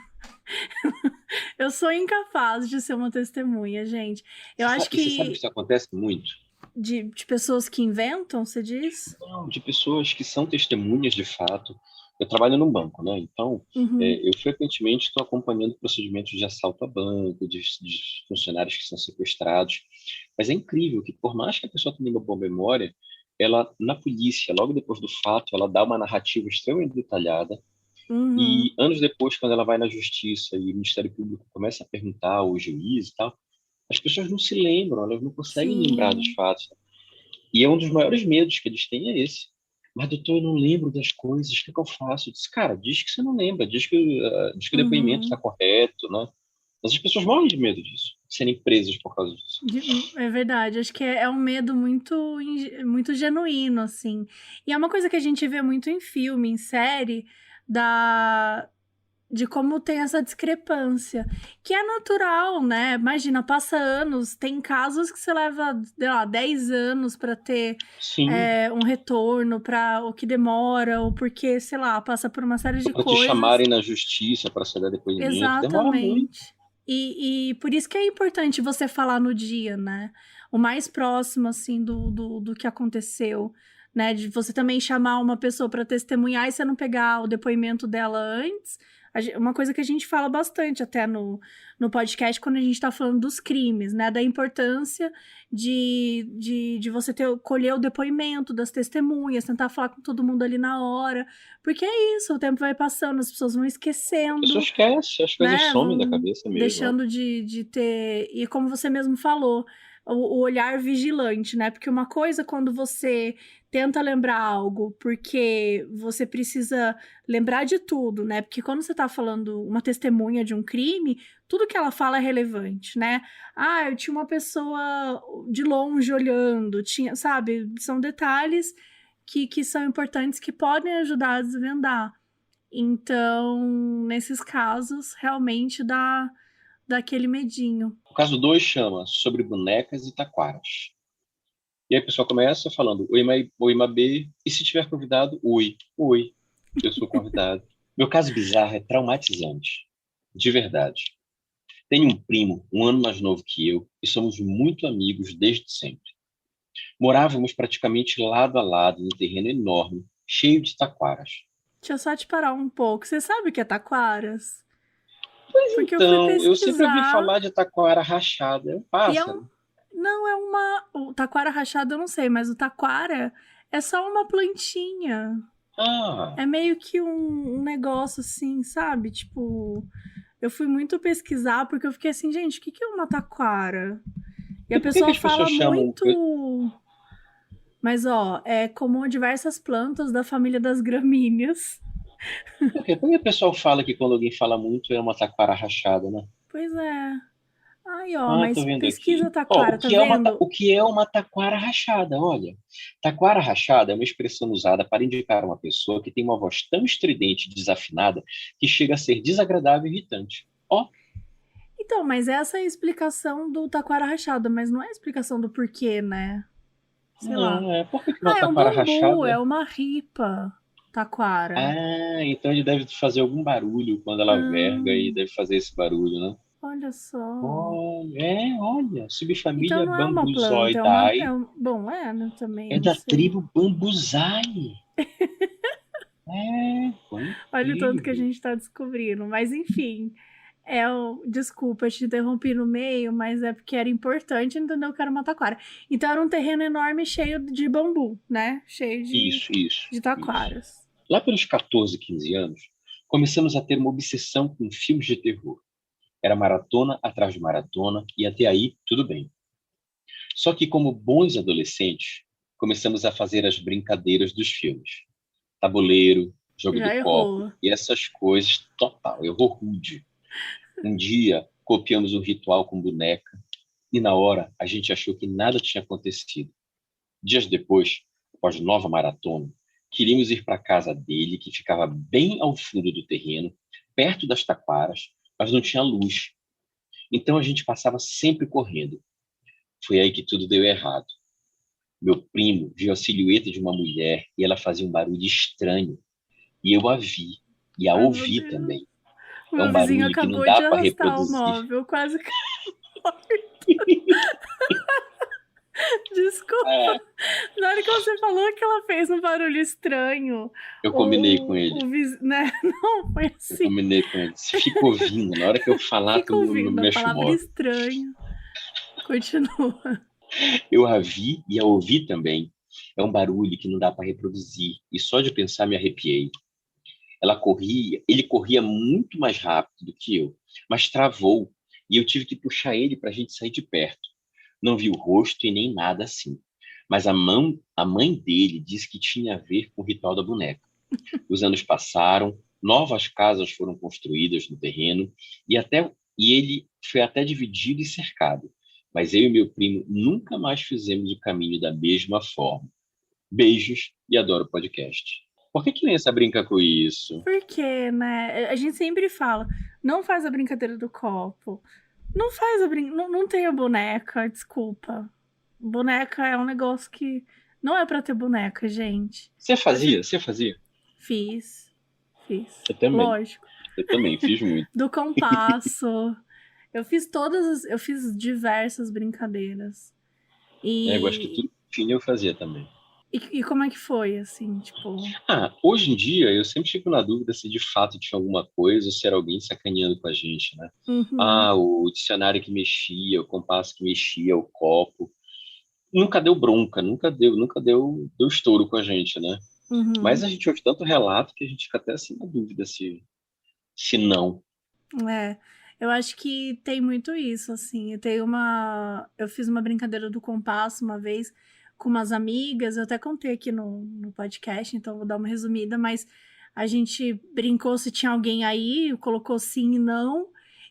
[SPEAKER 1] Eu sou incapaz de ser uma testemunha, gente. Eu acho
[SPEAKER 2] E você sabe que
[SPEAKER 1] que
[SPEAKER 2] isso acontece muito?
[SPEAKER 1] de pessoas que inventam, você diz?
[SPEAKER 2] Não, de pessoas que são testemunhas de fato. Eu trabalho num banco, né? Então,
[SPEAKER 1] Uhum,
[SPEAKER 2] eu frequentemente estou acompanhando procedimentos de assalto a banco, de funcionários que são sequestrados. Mas é incrível que, por mais que a pessoa tenha uma boa memória, ela, na polícia, logo depois do fato, ela dá uma narrativa extremamente detalhada.
[SPEAKER 1] uhum,
[SPEAKER 2] E anos depois, quando ela vai na justiça e o Ministério Público começa a perguntar ao juiz e tal, as pessoas não se lembram, elas não conseguem lembrar dos
[SPEAKER 1] sim.
[SPEAKER 2] fatos. E é um dos maiores medos que eles têm é esse. Mas, doutor, eu não lembro das coisas, o que é que eu faço? Eu disse, cara, diz que você não lembra, diz que o depoimento está
[SPEAKER 1] Uhum.
[SPEAKER 2] correto, né? Mas as pessoas morrem de medo disso, de serem presas por causa disso.
[SPEAKER 1] É verdade, acho que é um medo muito, muito genuíno, assim. E é uma coisa que a gente vê muito em filme, em série, da, de como tem essa discrepância, que é natural, né? Imagina, passa anos, tem casos que você leva, sei lá, 10 anos para ter
[SPEAKER 2] Sim,
[SPEAKER 1] um retorno, para o que demora, ou porque, sei lá, passa por uma série de
[SPEAKER 2] para te
[SPEAKER 1] coisas.
[SPEAKER 2] chamarem na justiça para você dar depoimento, demora muito.
[SPEAKER 1] Exatamente. E por isso que é importante você falar no dia, né? O mais próximo, assim, do que aconteceu, né? De você também chamar uma pessoa para testemunhar e você não pegar o depoimento dela antes. Uma coisa que a gente fala bastante até no podcast quando a gente tá falando dos crimes, né? Da importância de você colher o depoimento das testemunhas, tentar falar com todo mundo ali na hora. Porque é isso, o tempo vai passando, as pessoas vão
[SPEAKER 2] A pessoa
[SPEAKER 1] esquecendo,
[SPEAKER 2] esquece, as coisas
[SPEAKER 1] né?
[SPEAKER 2] somem da
[SPEAKER 1] Vão
[SPEAKER 2] cabeça mesmo. Né?
[SPEAKER 1] deixando de ter. E como você mesmo falou, o olhar vigilante, né? Porque uma coisa é quando você tenta lembrar algo porque você precisa lembrar de tudo, né? Porque quando você tá falando uma testemunha de um crime, tudo que ela fala é relevante, né? Ah, eu tinha uma pessoa de longe olhando, tinha, sabe? São detalhes que são importantes que podem ajudar a desvendar. Então, nesses casos, realmente dá aquele medinho.
[SPEAKER 2] O caso 2 chama Sobre Bonecas e Taquaras. E aí a pessoa começa falando, oi, Mabê, e se tiver convidado, oi, eu sou convidado. Meu caso bizarro é traumatizante, de verdade. Tenho um primo, um ano mais novo que eu, e somos muito amigos desde sempre. Morávamos praticamente lado a lado num terreno enorme, cheio de taquaras.
[SPEAKER 1] Deixa eu só te parar um pouco. Você sabe o que é taquaras? Porque eu fui
[SPEAKER 2] Então, eu sempre ouvi
[SPEAKER 1] pesquisar
[SPEAKER 2] falar de taquara rachada, é um
[SPEAKER 1] e
[SPEAKER 2] pássaro.
[SPEAKER 1] não é uma. O taquara rachado eu não sei, mas o taquara é só uma plantinha.
[SPEAKER 2] Ah,
[SPEAKER 1] É meio que um negócio assim, sabe? Tipo, eu fui muito pesquisar porque eu fiquei assim, gente, o que é uma taquara? E
[SPEAKER 2] e
[SPEAKER 1] a
[SPEAKER 2] por que
[SPEAKER 1] pessoa
[SPEAKER 2] as pessoas
[SPEAKER 1] fala
[SPEAKER 2] chamam...
[SPEAKER 1] muito. Mas, ó, é comum diversas plantas da família das gramíneas.
[SPEAKER 2] Por que o pessoal fala que quando alguém fala muito é uma taquara rachada, né?
[SPEAKER 1] Pois é. Ai, ó,
[SPEAKER 2] Ah,
[SPEAKER 1] mas
[SPEAKER 2] tô vendo
[SPEAKER 1] pesquisa
[SPEAKER 2] aqui. Ó,
[SPEAKER 1] taquara, tá vendo?
[SPEAKER 2] o que é uma taquara rachada? Olha, taquara rachada é uma expressão usada para indicar uma pessoa que tem uma voz tão estridente e desafinada que chega a ser desagradável e irritante. Ó,
[SPEAKER 1] Então, mas essa é a explicação do taquara rachada, mas não é a explicação do porquê, né? Sei lá.
[SPEAKER 2] não, é. Por que que uma
[SPEAKER 1] Ah, é um
[SPEAKER 2] taquara
[SPEAKER 1] bambu, é
[SPEAKER 2] rachada?
[SPEAKER 1] uma ripa. Taquara.
[SPEAKER 2] Ah, então ele deve fazer algum barulho quando ela verga e
[SPEAKER 1] Ah,
[SPEAKER 2] deve fazer esse barulho, né?
[SPEAKER 1] olha só.
[SPEAKER 2] Olha,
[SPEAKER 1] Então
[SPEAKER 2] subfamília
[SPEAKER 1] não é uma planta, é uma.
[SPEAKER 2] Bambuzoidae
[SPEAKER 1] Bom, é, né? Também,
[SPEAKER 2] é
[SPEAKER 1] não
[SPEAKER 2] da
[SPEAKER 1] sei.
[SPEAKER 2] tribo Bambusae. É, foi
[SPEAKER 1] Olha o tanto que a
[SPEAKER 2] incrível.
[SPEAKER 1] gente tá descobrindo. Mas enfim. Desculpa, eu te interrompi no meio, mas é porque era importante entender o que era uma taquara. Então era um terreno enorme cheio de bambu, né? Cheio de
[SPEAKER 2] Isso.
[SPEAKER 1] taquaras.
[SPEAKER 2] Lá pelos 14, 15 anos, começamos a ter uma obsessão com filmes de terror. Era maratona atrás de maratona, e até aí tudo bem. Só que, como bons adolescentes, começamos a fazer as brincadeiras dos filmes. Tabuleiro, jogo do
[SPEAKER 1] Já
[SPEAKER 2] copo
[SPEAKER 1] errou.
[SPEAKER 2] e essas coisas, total, error rude. Um dia, copiamos um ritual com boneca e, na hora, a gente achou que nada tinha acontecido. Dias depois, após nova maratona, queríamos ir para a casa dele, que ficava bem ao fundo do terreno, perto das taquaras, mas não tinha luz. Então a gente passava sempre correndo. Foi aí que tudo deu errado. Meu primo viu a silhueta de uma mulher e ela fazia um barulho estranho. E eu a vi e a
[SPEAKER 1] Ai, meu
[SPEAKER 2] ouvi
[SPEAKER 1] Deus.
[SPEAKER 2] também.
[SPEAKER 1] O
[SPEAKER 2] É
[SPEAKER 1] meu
[SPEAKER 2] um
[SPEAKER 1] vizinho
[SPEAKER 2] barulho que não
[SPEAKER 1] acabou
[SPEAKER 2] dá
[SPEAKER 1] de
[SPEAKER 2] para
[SPEAKER 1] arrastar o
[SPEAKER 2] reproduzir.
[SPEAKER 1] móvel, quase que desculpa.
[SPEAKER 2] É,
[SPEAKER 1] Na hora que você falou que ela fez um barulho estranho,
[SPEAKER 2] eu combinei com ele.
[SPEAKER 1] o vizinho, né? Não, foi
[SPEAKER 2] Eu
[SPEAKER 1] assim.
[SPEAKER 2] combinei com ele. Você fica ouvindo. Na hora que eu falar,
[SPEAKER 1] Fica
[SPEAKER 2] tu não
[SPEAKER 1] ouvindo a
[SPEAKER 2] mexe o
[SPEAKER 1] palavra
[SPEAKER 2] móvel.
[SPEAKER 1] estranho. Continua.
[SPEAKER 2] Eu a vi e a ouvi também. É um barulho que não dá para reproduzir. E só de pensar me arrepiei. Ele corria muito mais rápido do que eu, mas travou. E eu tive que puxar ele para a gente sair de perto. Não vi o rosto e nem nada assim. Mas a mãe dele disse que tinha a ver com o ritual da boneca. Os anos passaram, novas casas foram construídas no terreno e ele foi até dividido e cercado. Mas eu e meu primo nunca mais fizemos o caminho da mesma forma. Beijos e adoro o podcast. Por que criança brinca com isso?
[SPEAKER 1] Porque, né? A gente sempre fala, não faz a brincadeira do copo. Não faz a brincadeira. Não tem a boneca, desculpa. Boneca é um negócio que não é pra ter boneca, gente.
[SPEAKER 2] Você fazia? Você fazia?
[SPEAKER 1] Fiz.
[SPEAKER 2] Eu também.
[SPEAKER 1] Lógico.
[SPEAKER 2] Eu também, fiz muito.
[SPEAKER 1] Do compasso. Eu fiz diversas brincadeiras.
[SPEAKER 2] Eu gosto que tudo que tinha eu fazia também.
[SPEAKER 1] E como é que foi, assim, tipo...
[SPEAKER 2] Hoje em dia, eu sempre fico na dúvida se de fato tinha alguma coisa ou se era alguém sacaneando com a gente, né?
[SPEAKER 1] Uhum.
[SPEAKER 2] O dicionário que mexia, o compasso que mexia, o copo. Nunca deu bronca, nunca deu estouro com a gente, né? Mas
[SPEAKER 1] Uhum.
[SPEAKER 2] a gente ouve tanto relato que a gente fica até assim na dúvida se não.
[SPEAKER 1] É, eu acho que tem muito isso, assim. Eu fiz uma brincadeira do compasso uma vez com umas amigas, eu até contei aqui no podcast, então vou dar uma resumida, mas a gente brincou se tinha alguém aí, colocou sim e não,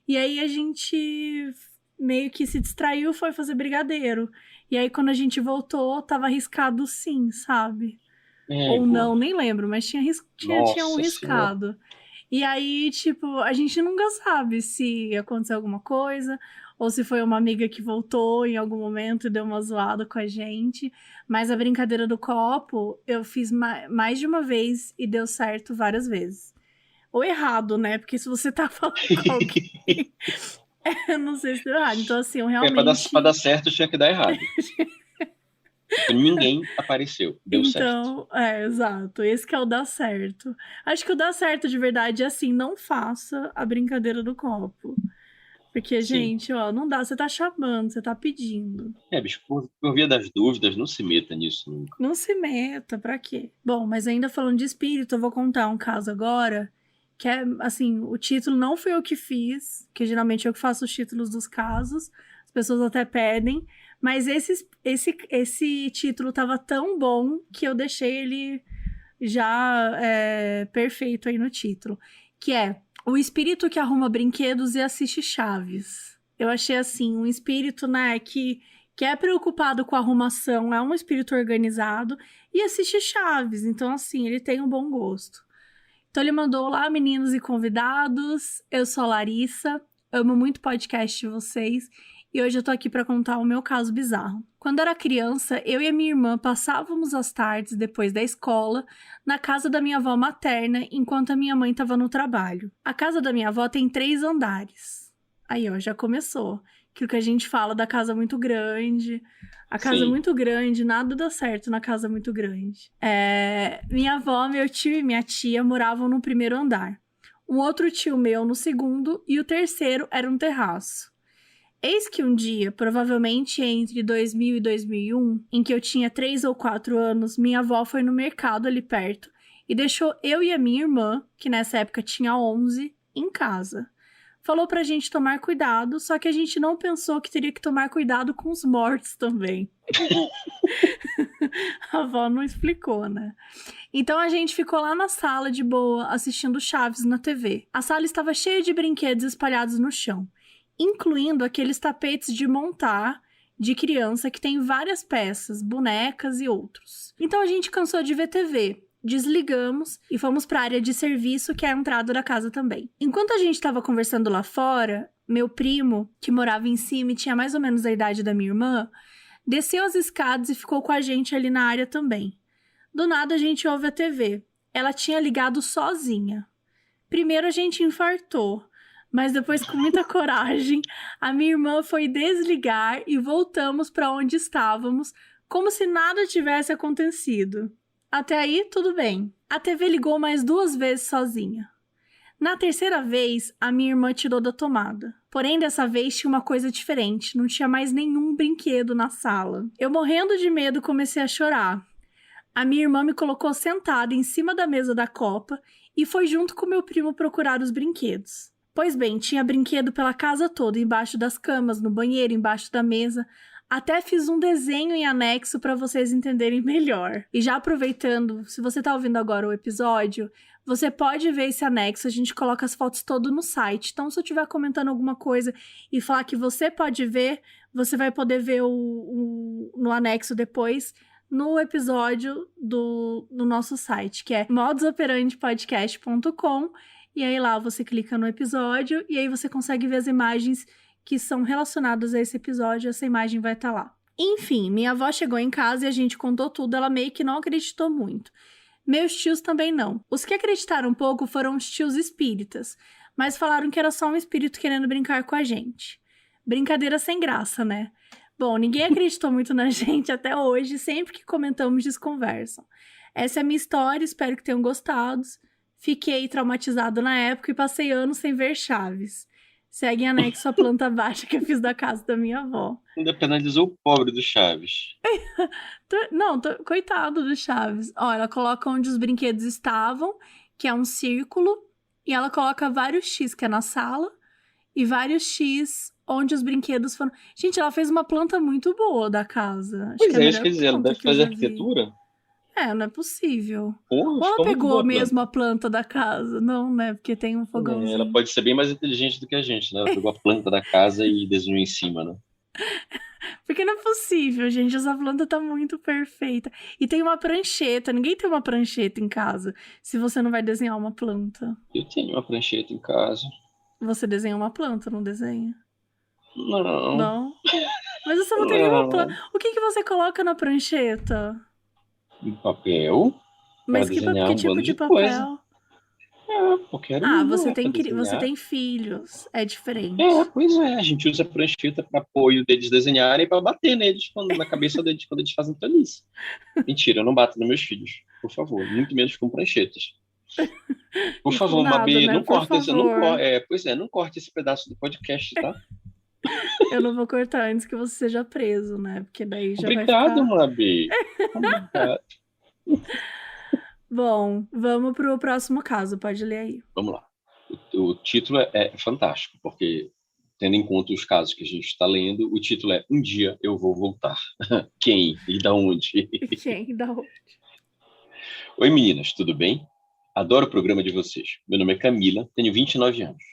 [SPEAKER 1] e aí a gente meio que se distraiu, foi fazer brigadeiro. E aí quando a gente voltou, tava riscado sim, sabe? Ou
[SPEAKER 2] Égua.
[SPEAKER 1] não, nem lembro, mas tinha um
[SPEAKER 2] Nossa Senhora.
[SPEAKER 1] riscado. E aí, tipo, a gente nunca sabe se aconteceu alguma coisa, ou se foi uma amiga que voltou em algum momento e deu uma zoada com a gente. Mas a brincadeira do copo, eu fiz mais de uma vez e deu certo várias vezes. Ou errado, né? Porque se você tá falando com alguém, eu não sei se deu errado. Então, assim, eu
[SPEAKER 2] Pra
[SPEAKER 1] realmente.
[SPEAKER 2] dar certo tinha que dar errado. Tipo, ninguém apareceu, deu certo.
[SPEAKER 1] Então, exato. Esse que é o dar certo. Acho que o dar certo de verdade é assim, não faça a brincadeira do copo. Porque,
[SPEAKER 2] Sim.
[SPEAKER 1] gente, ó, não dá, você tá chamando, você tá pedindo.
[SPEAKER 2] Bicho, por via das dúvidas, não se meta nisso nunca.
[SPEAKER 1] Não se meta, pra quê? Bom, mas ainda falando de espírito, eu vou contar um caso agora, que é, assim, o título não fui eu que fiz, que geralmente eu que faço os títulos dos casos, as pessoas até pedem, mas esse título tava tão bom que eu deixei ele já perfeito aí no título, que é O Espírito que Arruma Brinquedos e Assiste Chaves. Eu achei assim, um espírito, né, que é preocupado com a arrumação, é um espírito organizado e assiste Chaves, então assim, ele tem um bom gosto. Então ele mandou lá, meninos e convidados, eu sou a Larissa, amo muito o podcast de vocês e hoje eu tô aqui para contar o meu caso bizarro. Quando era criança, eu e a minha irmã passávamos as tardes depois da escola na casa da minha avó materna enquanto a minha mãe estava no trabalho. A casa da minha avó tem 3 andares. Aí, ó, já começou. Aquilo que a gente fala da casa muito grande. A casa
[SPEAKER 2] Sim.
[SPEAKER 1] muito grande, nada dá certo na casa muito grande. Minha avó, meu tio e minha tia moravam no primeiro andar. Um outro tio meu no segundo e o terceiro era um terraço. Eis que um dia, provavelmente entre 2000 e 2001, em que eu tinha 3 ou 4 anos, minha avó foi no mercado ali perto e deixou eu e a minha irmã, que nessa época tinha 11, em casa. Falou pra gente tomar cuidado, só que a gente não pensou que teria que tomar cuidado com os mortos também. A avó não explicou, né? Então a gente ficou lá na sala de boa, assistindo Chaves na TV. A sala estava cheia de brinquedos espalhados no chão, incluindo aqueles tapetes de montar de criança que tem várias peças, bonecas e outros. Então a gente cansou de ver TV, desligamos e fomos para a área de serviço, que é a entrada da casa também. Enquanto a gente estava conversando lá fora, meu primo, que morava em cima e tinha mais ou menos a idade da minha irmã, desceu as escadas e ficou com a gente ali na área também. Do nada a gente ouve a TV. Ela tinha ligado sozinha. Primeiro a gente infartou, mas depois, com muita coragem, a minha irmã foi desligar e voltamos para onde estávamos, como se nada tivesse acontecido. Até aí, tudo bem. A TV ligou mais 2 vezes sozinha. Na terceira vez, a minha irmã tirou da tomada. Porém, dessa vez tinha uma coisa diferente, não tinha mais nenhum brinquedo na sala. Eu, morrendo de medo, comecei a chorar. A minha irmã me colocou sentada em cima da mesa da copa e foi junto com meu primo procurar os brinquedos. Pois bem, tinha brinquedo pela casa toda, embaixo das camas, no banheiro, embaixo da mesa. Até fiz um desenho em anexo para vocês entenderem melhor. E já aproveitando, se você tá ouvindo agora o episódio, você pode ver esse anexo, a gente coloca as fotos todas no site. Então, se eu estiver comentando alguma coisa e falar que você pode ver, você vai poder ver no anexo depois, no episódio do nosso site, que é modusoperandipodcast.com. E aí lá você clica no episódio e aí você consegue ver as imagens que são relacionadas a esse episódio. Essa imagem vai estar lá. Enfim, minha avó chegou em casa e a gente contou tudo. Ela meio que não acreditou muito. Meus tios também não. Os que acreditaram um pouco foram os tios espíritas, mas falaram que era só um espírito querendo brincar com a gente. Brincadeira sem graça, né? Bom, ninguém acreditou muito na gente até hoje, sempre que comentamos desconversam. Essa é a minha história, espero que tenham gostado. Fiquei traumatizado na época e passei anos sem ver Chaves. Segue em anexo a planta baixa que eu fiz da casa da minha avó.
[SPEAKER 2] Ainda penalizou o pobre do Chaves.
[SPEAKER 1] Coitado do Chaves. Ó, ela coloca onde os brinquedos estavam, que é um círculo, e ela coloca vários X, que é na sala, e vários X onde os brinquedos foram. Gente, ela fez uma planta muito boa da casa. Acho
[SPEAKER 2] Pois
[SPEAKER 1] que é a
[SPEAKER 2] é, isso
[SPEAKER 1] melhor
[SPEAKER 2] quer dizer, ela
[SPEAKER 1] planta
[SPEAKER 2] deve
[SPEAKER 1] que eu
[SPEAKER 2] fazer
[SPEAKER 1] já vi.
[SPEAKER 2] arquitetura?
[SPEAKER 1] Não é possível.
[SPEAKER 2] Porra,
[SPEAKER 1] Ou ela
[SPEAKER 2] ficou muito
[SPEAKER 1] pegou
[SPEAKER 2] boa a
[SPEAKER 1] mesmo
[SPEAKER 2] planta.
[SPEAKER 1] a planta da casa. Não, né? Porque tem um
[SPEAKER 2] Ela
[SPEAKER 1] fogãozinho.
[SPEAKER 2] pode ser bem mais inteligente do que a gente, né? Ela pegou a planta da casa e desenhou em cima, né?
[SPEAKER 1] Porque não é possível, gente. Essa planta tá muito perfeita. E tem uma prancheta. Ninguém tem uma prancheta em casa se você não vai desenhar uma planta.
[SPEAKER 2] Eu tenho uma prancheta em casa.
[SPEAKER 1] Você desenha uma planta, não desenha?
[SPEAKER 2] Não,
[SPEAKER 1] Não? Mas você não tem nenhuma planta.
[SPEAKER 2] não.
[SPEAKER 1] O que você coloca na prancheta?
[SPEAKER 2] Um papel para
[SPEAKER 1] Mas
[SPEAKER 2] desenhar
[SPEAKER 1] que
[SPEAKER 2] um
[SPEAKER 1] tipo
[SPEAKER 2] bando
[SPEAKER 1] de
[SPEAKER 2] de coisa.
[SPEAKER 1] papel?
[SPEAKER 2] Qualquer
[SPEAKER 1] Ah,
[SPEAKER 2] uma, é para
[SPEAKER 1] você
[SPEAKER 2] desenhar.
[SPEAKER 1] tem filhos. É diferente.
[SPEAKER 2] Pois é, a gente usa a prancheta para apoio deles desenharem e para bater neles na cabeça deles quando eles fazem tolice. Mentira, eu não bato nos meus filhos, por favor, muito menos com pranchetas. Por
[SPEAKER 1] E com
[SPEAKER 2] favor,
[SPEAKER 1] nada,
[SPEAKER 2] Mabê,
[SPEAKER 1] né?
[SPEAKER 2] não
[SPEAKER 1] Por
[SPEAKER 2] corta esse, não,
[SPEAKER 1] favor.
[SPEAKER 2] pois é, não corte esse pedaço do podcast, tá?
[SPEAKER 1] Eu não vou cortar antes que você seja preso, né? Porque daí já vai
[SPEAKER 2] Obrigado,
[SPEAKER 1] ficar.
[SPEAKER 2] Mabê. Obrigado.
[SPEAKER 1] Bom, vamos pro próximo caso. Pode ler aí.
[SPEAKER 2] Vamos lá. O título é fantástico, porque, tendo em conta os casos que a gente está lendo, o título é Um Dia Eu Vou Voltar. Quem e da onde?
[SPEAKER 1] Quem? Da onde?
[SPEAKER 2] Oi, meninas, tudo bem? Adoro o programa de vocês. Meu nome é Camila, tenho 29 anos.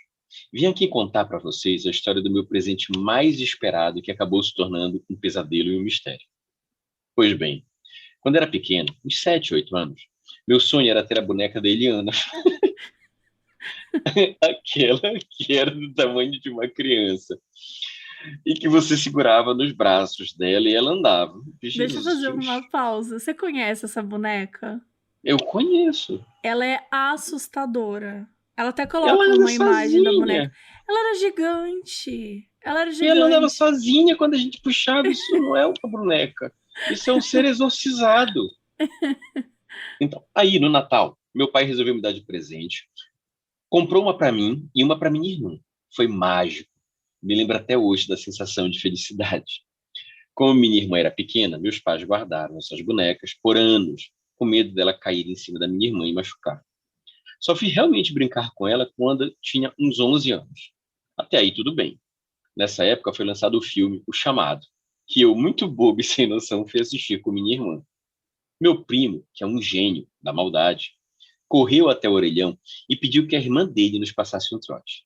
[SPEAKER 2] Vim aqui contar para vocês a história do meu presente mais esperado que acabou se tornando um pesadelo e um mistério. Pois bem, quando era pequeno, uns 7, 8 anos, meu sonho era ter a boneca da Eliana. Aquela que era do tamanho de uma criança. E que você segurava nos braços dela e ela andava.
[SPEAKER 1] Deixa eu fazer
[SPEAKER 2] Jesus.
[SPEAKER 1] uma pausa. Você conhece essa boneca?
[SPEAKER 2] Eu conheço.
[SPEAKER 1] Ela é assustadora. Ela até
[SPEAKER 2] Ela
[SPEAKER 1] coloca
[SPEAKER 2] anda
[SPEAKER 1] uma imagem da boneca.
[SPEAKER 2] sozinha.
[SPEAKER 1] Ela era gigante. Ela era
[SPEAKER 2] E ela andava
[SPEAKER 1] gigante.
[SPEAKER 2] sozinha quando a gente puxava. Isso não é uma boneca. Isso é um ser exorcizado. Então, aí no Natal, meu pai resolveu me dar de presente. Comprou uma para mim e uma para minha irmã. Foi mágico. Me lembro até hoje da sensação de felicidade. Como minha irmã era pequena, meus pais guardaram essas bonecas por anos, com medo dela cair em cima da minha irmã e machucar. Só fui realmente brincar com ela quando tinha uns 11 anos. Até aí tudo bem. Nessa época foi lançado o filme O Chamado, que eu, muito bobo e sem noção, fui assistir com minha irmã. Meu primo, que é um gênio da maldade, correu até o orelhão e pediu que a irmã dele nos passasse um trote.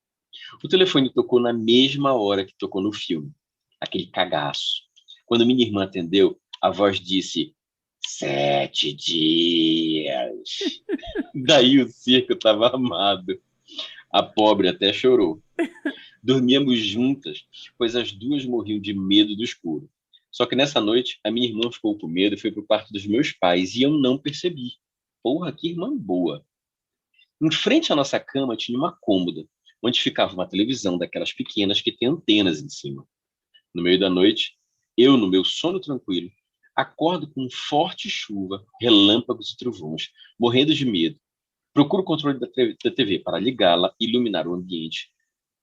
[SPEAKER 2] O telefone tocou na mesma hora que tocou no filme. Aquele cagaço. Quando minha irmã atendeu, a voz disse: 7 dias. Daí o circo estava amado. A pobre até chorou. Dormíamos juntas, pois as duas morriam de medo do escuro. Só que nessa noite, a minha irmã ficou com medo e foi para o quarto dos meus pais e eu não percebi. Porra, que irmã boa. Em frente à nossa cama tinha uma cômoda, onde ficava uma televisão daquelas pequenas que tem antenas em cima. No meio da noite, eu, no meu sono tranquilo, acordo com forte chuva, relâmpagos e trovões, morrendo de medo. Procuro o controle da TV para ligá-la e iluminar o ambiente,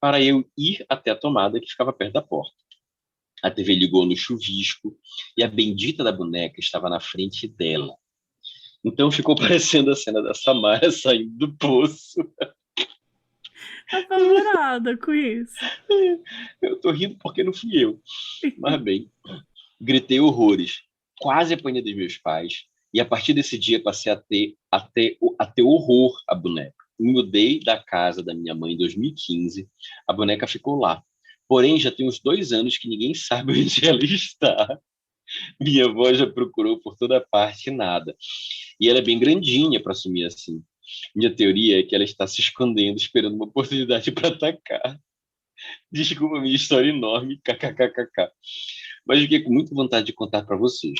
[SPEAKER 2] para eu ir até a tomada que ficava perto da porta. A TV ligou no chuvisco e a bendita da boneca estava na frente dela. Então ficou parecendo a cena da Samara saindo do poço.
[SPEAKER 1] Apavorada com isso.
[SPEAKER 2] Eu tô rindo porque não fui eu. Mas bem, gritei horrores. Quase apanhei dos meus pais. E a partir desse dia passei a ter horror à boneca. Me mudei da casa da minha mãe em 2015. A boneca ficou lá. Porém, já tem uns 2 anos que ninguém sabe onde ela está. Minha avó já procurou por toda parte e nada. E ela é bem grandinha para assumir assim. Minha teoria é que ela está se escondendo, esperando uma oportunidade para atacar. Desculpa a minha história enorme, kkkk. Mas fiquei com muita vontade de contar para vocês.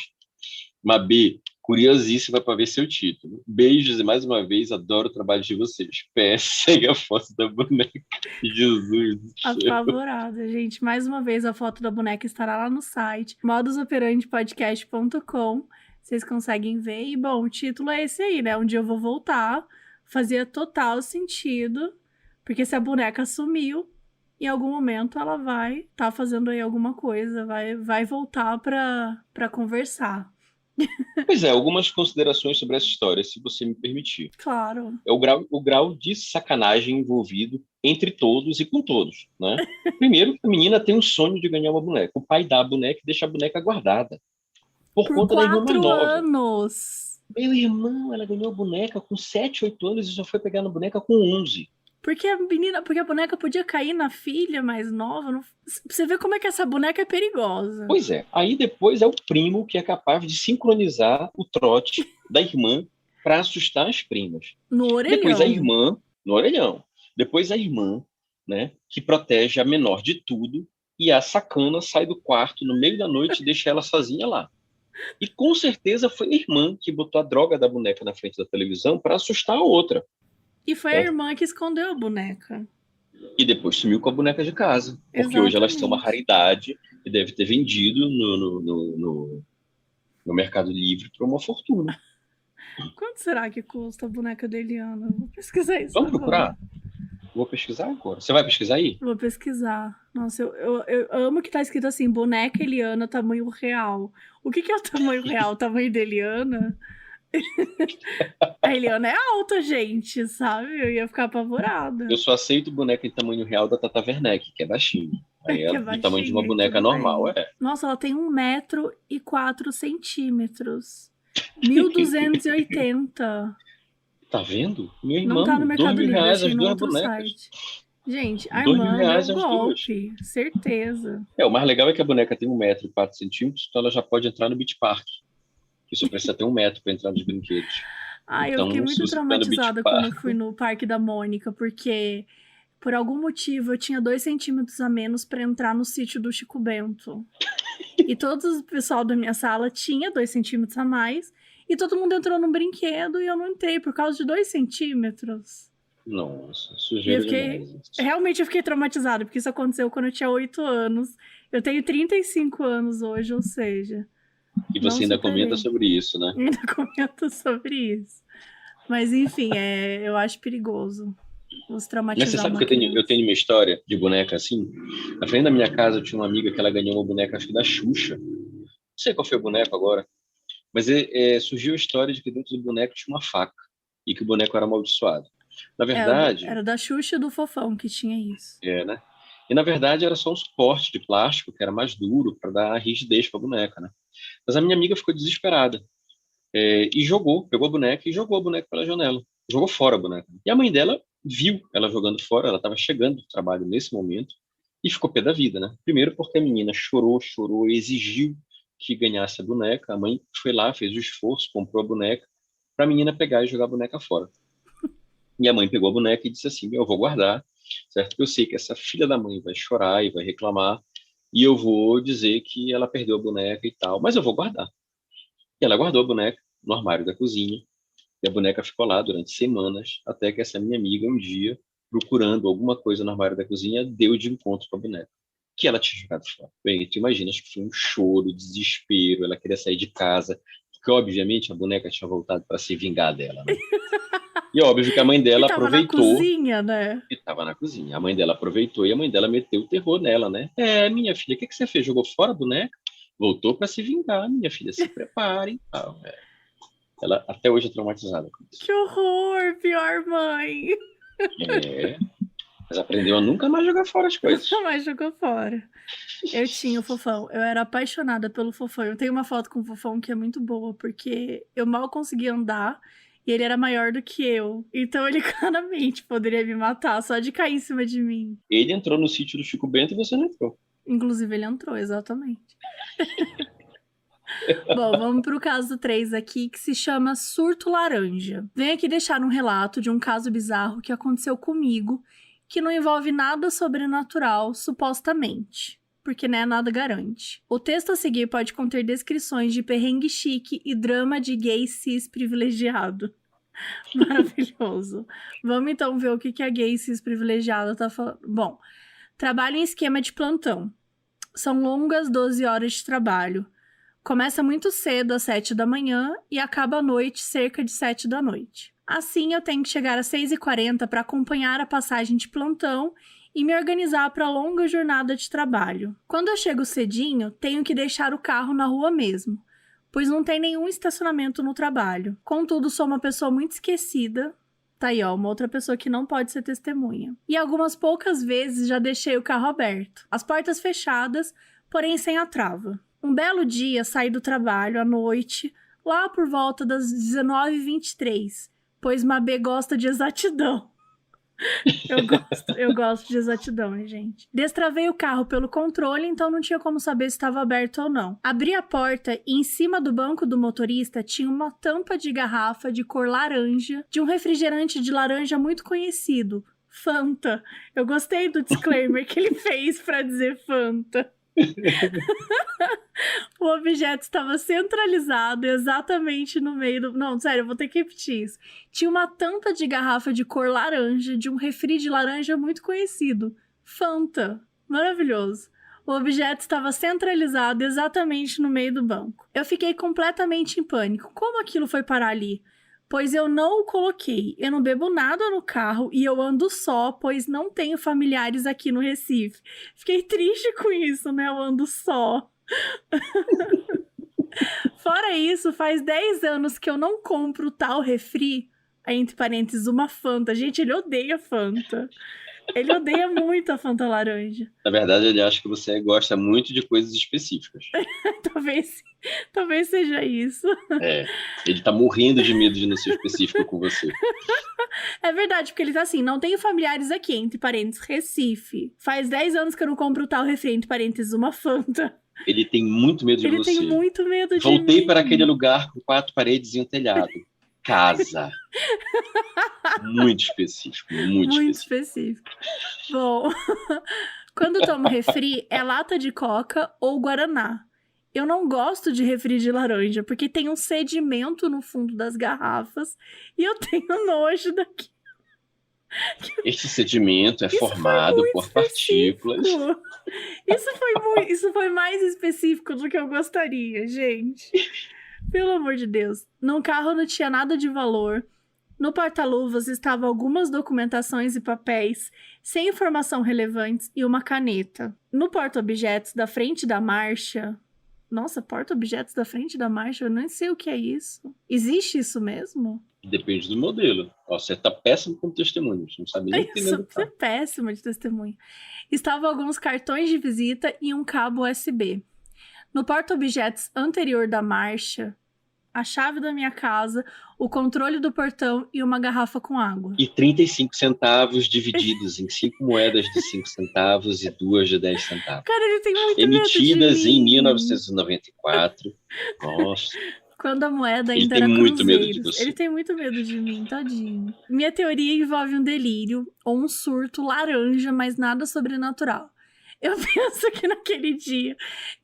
[SPEAKER 2] Mabê, curiosíssima para ver seu título. Beijos e mais uma vez adoro o trabalho de vocês. PS, segue a foto da boneca. Jesus do céu.
[SPEAKER 1] Apavorada, gente. Mais uma vez, a foto da boneca estará lá no site modusoperandipodcast.com. Vocês conseguem ver. E, bom, o título é esse aí, né? Um dia eu vou voltar. Fazia total sentido. Porque se a boneca sumiu, em algum momento ela vai estar fazendo aí alguma coisa. Vai voltar pra conversar.
[SPEAKER 2] Pois é, algumas considerações sobre essa história, se você me permitir.
[SPEAKER 1] Claro.
[SPEAKER 2] É o grau de sacanagem envolvido entre todos e com todos, né? Primeiro, a menina tem um sonho de ganhar uma boneca. O pai dá a boneca e deixa a boneca guardada. Por
[SPEAKER 1] Por
[SPEAKER 2] conta da irmã mais
[SPEAKER 1] 4
[SPEAKER 2] nova.
[SPEAKER 1] anos.
[SPEAKER 2] Meu irmão, ela ganhou a boneca com 7, 8 anos e já foi pegar na boneca com 11.
[SPEAKER 1] Porque a boneca podia cair na filha mais nova. Não... Você vê como é que essa boneca é perigosa.
[SPEAKER 2] Pois é. Aí depois é o primo que é capaz de sincronizar o trote da irmã para assustar as primas.
[SPEAKER 1] No orelhão.
[SPEAKER 2] Depois a irmã, no orelhão. Depois a irmã, né, que protege a menor de tudo, e a sacana sai do quarto no meio da noite e deixa ela sozinha lá. E com certeza foi a irmã que botou a droga da boneca na frente da televisão para assustar a outra.
[SPEAKER 1] E foi a irmã que escondeu a boneca.
[SPEAKER 2] E depois sumiu com a boneca de casa. Porque hoje elas têm uma raridade e deve ter vendido no Mercado Livre por uma fortuna.
[SPEAKER 1] Quanto será que custa a boneca da Eliana? Vou pesquisar isso.
[SPEAKER 2] Vamos procurar? Vou pesquisar agora. Você vai pesquisar aí?
[SPEAKER 1] Vou pesquisar. Nossa, eu amo que tá escrito assim, boneca Eliana, tamanho real. O que é o tamanho real? O tamanho da Eliana? A Eliana é alta, gente, sabe? Eu ia ficar apavorada.
[SPEAKER 2] Eu só aceito boneca em tamanho real da Tata Werneck, que é baixinho. Aí é do tamanho de uma boneca normal, é.
[SPEAKER 1] Nossa, ela tem 1,04 metros. 1.280.
[SPEAKER 2] Tá vendo? Meu irmão,
[SPEAKER 1] não tá no Mercado Livre,
[SPEAKER 2] R$2.000 as
[SPEAKER 1] no
[SPEAKER 2] duas
[SPEAKER 1] outro
[SPEAKER 2] bonecas.
[SPEAKER 1] site. Gente, a irmã deu golpe, certeza.
[SPEAKER 2] O mais legal é que a boneca tem 1,04 m, então ela já pode entrar no Beach Park. Que só precisa ter 1 metro para entrar nos brinquedos.
[SPEAKER 1] Eu fiquei muito traumatizada quando eu fui no Parque da Mônica, porque por algum motivo eu tinha 2 centímetros a menos para entrar no sítio do Chico Bento. E todo o pessoal da minha sala tinha 2 centímetros a mais, e todo mundo entrou num brinquedo e eu não entrei por causa de 2 centímetros.
[SPEAKER 2] Nossa, sujeira demais.
[SPEAKER 1] Realmente eu fiquei traumatizada, porque isso aconteceu quando eu tinha 8 anos. Eu tenho 35 anos hoje, ou seja...
[SPEAKER 2] E você ainda comenta sobre isso, né?
[SPEAKER 1] Ainda comento sobre isso. Mas, enfim, eu acho perigoso os traumatizar.
[SPEAKER 2] Mas você sabe que eu tenho uma história de boneca assim? Na frente da minha casa eu tinha uma amiga que ela ganhou uma boneca, acho que da Xuxa. Não sei qual foi o boneco agora. Mas surgiu a história de que dentro do boneco tinha uma faca. E que o boneco era amaldiçoado. Na verdade...
[SPEAKER 1] Era da Xuxa e do Fofão que tinha isso.
[SPEAKER 2] Né? E, na verdade, era só um suporte de plástico que era mais duro para dar rigidez para a boneca, né? Mas a minha amiga ficou desesperada. E pegou a boneca e jogou a boneca pela janela. Jogou fora a boneca. E a mãe dela viu ela jogando fora, ela estava chegando do trabalho nesse momento e ficou pé da vida, né? Primeiro porque a menina chorou, exigiu que ganhasse a boneca. A mãe foi lá, fez o esforço, comprou a boneca para a menina pegar e jogar a boneca fora. E a mãe pegou a boneca e disse assim, eu vou guardar, certo? Porque eu sei que essa filha da mãe vai chorar e vai reclamar e eu vou dizer que ela perdeu a boneca e tal, mas eu vou guardar. E ela guardou a boneca no armário da cozinha, e a boneca ficou lá durante semanas, até que essa minha amiga, um dia, procurando alguma coisa no armário da cozinha, deu de encontro com a boneca, que ela tinha jogado fora. Bem, tu imaginas que foi um choro, desespero, ela queria sair de casa, porque, obviamente, a boneca tinha voltado para se vingar dela, né? E óbvio que a mãe dela aproveitou.
[SPEAKER 1] Na cozinha, né?
[SPEAKER 2] E tava na cozinha. A mãe dela aproveitou e a mãe dela meteu o terror nela, né? Minha filha, o que você fez? Jogou fora a boneca? Voltou para se vingar, minha filha, se prepare e tal. Ela até hoje é traumatizada com isso.
[SPEAKER 1] Que horror, pior mãe.
[SPEAKER 2] Mas aprendeu a nunca mais jogar fora as coisas.
[SPEAKER 1] Nunca mais jogou fora. Eu tinha o Fofão, eu era apaixonada pelo Fofão. Eu tenho uma foto com o Fofão que é muito boa, porque eu mal conseguia andar e ele era maior do que eu. Então ele claramente poderia me matar só de cair em cima de mim.
[SPEAKER 2] Ele entrou no sítio do Chico Bento e você não entrou.
[SPEAKER 1] Inclusive ele entrou, exatamente. Bom, vamos pro caso 3 aqui, que se chama Surto Laranja. Venho aqui deixar um relato de um caso bizarro que aconteceu comigo, que não envolve nada sobrenatural, supostamente. Porque, né, nada garante. O texto a seguir pode conter descrições de perrengue chique e drama de gay cis privilegiado. Maravilhoso. Vamos então ver o que a gay cis privilegiada tá falando. Bom, trabalho em esquema de plantão. São longas 12 horas de trabalho. Começa muito cedo, às 7 da manhã, e acaba à noite, cerca de 7 da noite. Assim, eu tenho que chegar às 6h40 para acompanhar a passagem de plantão e me organizar para a longa jornada de trabalho. Quando eu chego cedinho, tenho que deixar o carro na rua mesmo, pois não tem nenhum estacionamento no trabalho. Contudo, sou uma pessoa muito esquecida. Tá aí, ó, uma outra pessoa que não pode ser testemunha. E algumas poucas vezes já deixei o carro aberto, as portas fechadas, porém sem a trava. Um belo dia, saí do trabalho à noite, lá por volta das 19h23, pois Mabê gosta de exatidão. Eu gosto de exatidão, hein, gente? Destravei o carro pelo controle, então não tinha como saber se estava aberto ou não. Abri a porta e em cima do banco do motorista tinha uma tampa de garrafa de cor laranja, de um refrigerante de laranja muito conhecido, Fanta. Eu gostei do disclaimer que ele fez para dizer Fanta. O objeto estava centralizado exatamente no meio do... Não, sério, eu vou ter que repetir isso. Tinha uma tampa de garrafa de cor laranja, de um refri de laranja muito conhecido. Fanta. Maravilhoso. O objeto estava centralizado exatamente no meio do banco. Eu fiquei completamente em pânico. Como aquilo foi parar ali? Pois eu não o coloquei. Eu não bebo nada no carro e eu ando só, pois não tenho familiares aqui no Recife. Fiquei triste com isso, né? Eu ando só. Fora isso, faz 10 anos que eu não compro tal refri, entre parênteses, uma Fanta. Gente, ele odeia Fanta. Ele odeia muito a Fanta laranja.
[SPEAKER 2] Na verdade, ele acha que você gosta muito de coisas específicas.
[SPEAKER 1] Talvez seja isso.
[SPEAKER 2] Ele tá morrendo de medo de não ser específico com você.
[SPEAKER 1] É verdade, porque ele tá assim, não tenho familiares aqui, entre parênteses, Recife. Faz 10 anos que eu não compro tal refri, entre parênteses, uma Fanta.
[SPEAKER 2] Ele tem muito medo de você.
[SPEAKER 1] Ele tem muito medo de
[SPEAKER 2] Voltei
[SPEAKER 1] mim.
[SPEAKER 2] para aquele lugar com 4 paredes e um telhado. Casa. Muito específico, muito específico.
[SPEAKER 1] Bom, quando tomo refri, é lata de coca ou guaraná. Eu não gosto de refri de laranja, porque tem um sedimento no fundo das garrafas e eu tenho nojo daqui.
[SPEAKER 2] Este sedimento é formado por partículas.
[SPEAKER 1] Isso foi mais específico do que eu gostaria, gente. Pelo amor de Deus. No carro não tinha nada de valor. No porta-luvas estavam algumas documentações e papéis, sem informação relevantes e uma caneta. No porta-objetos da frente da marcha... Nossa, porta-objetos da frente da marcha? Eu nem sei o que é isso. Existe isso mesmo?
[SPEAKER 2] Depende do modelo. Ó, você tá péssimo como testemunho. Você não sabe nem o que
[SPEAKER 1] Você é péssima de testemunho. Estavam alguns cartões de visita e um cabo USB. No porta-objetos anterior da marcha, a chave da minha casa, o controle do portão e uma garrafa com água.
[SPEAKER 2] E 35 centavos divididos em 5 moedas de 5 centavos e 2 de 10 centavos.
[SPEAKER 1] Cara, ele tem muito medo de
[SPEAKER 2] Emitidas
[SPEAKER 1] mim.
[SPEAKER 2] em 1994. Nossa.
[SPEAKER 1] Quando a moeda ainda era cruzeiros. Ele tem muito medo de mim, tadinho. Minha teoria envolve um delírio ou um surto laranja, mas nada sobrenatural. Eu penso que naquele dia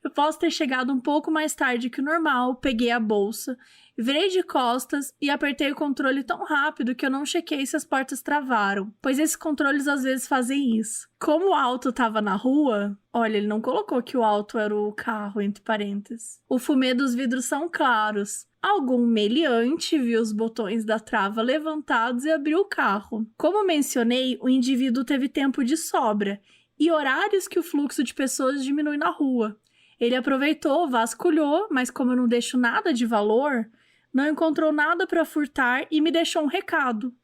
[SPEAKER 1] eu posso ter chegado um pouco mais tarde que o normal, peguei a bolsa, virei de costas e apertei o controle tão rápido que eu não chequei se as portas travaram, pois esses controles às vezes fazem isso. Como o auto tava na rua, olha, ele não colocou que o auto era o carro, entre parênteses. O fumê dos vidros são claros. Algum meliante viu os botões da trava levantados e abriu o carro. Como mencionei, o indivíduo teve tempo de sobra e horários que o fluxo de pessoas diminui na rua. Ele aproveitou, vasculhou, mas como eu não deixo nada de valor, não encontrou nada para furtar e me deixou um recado.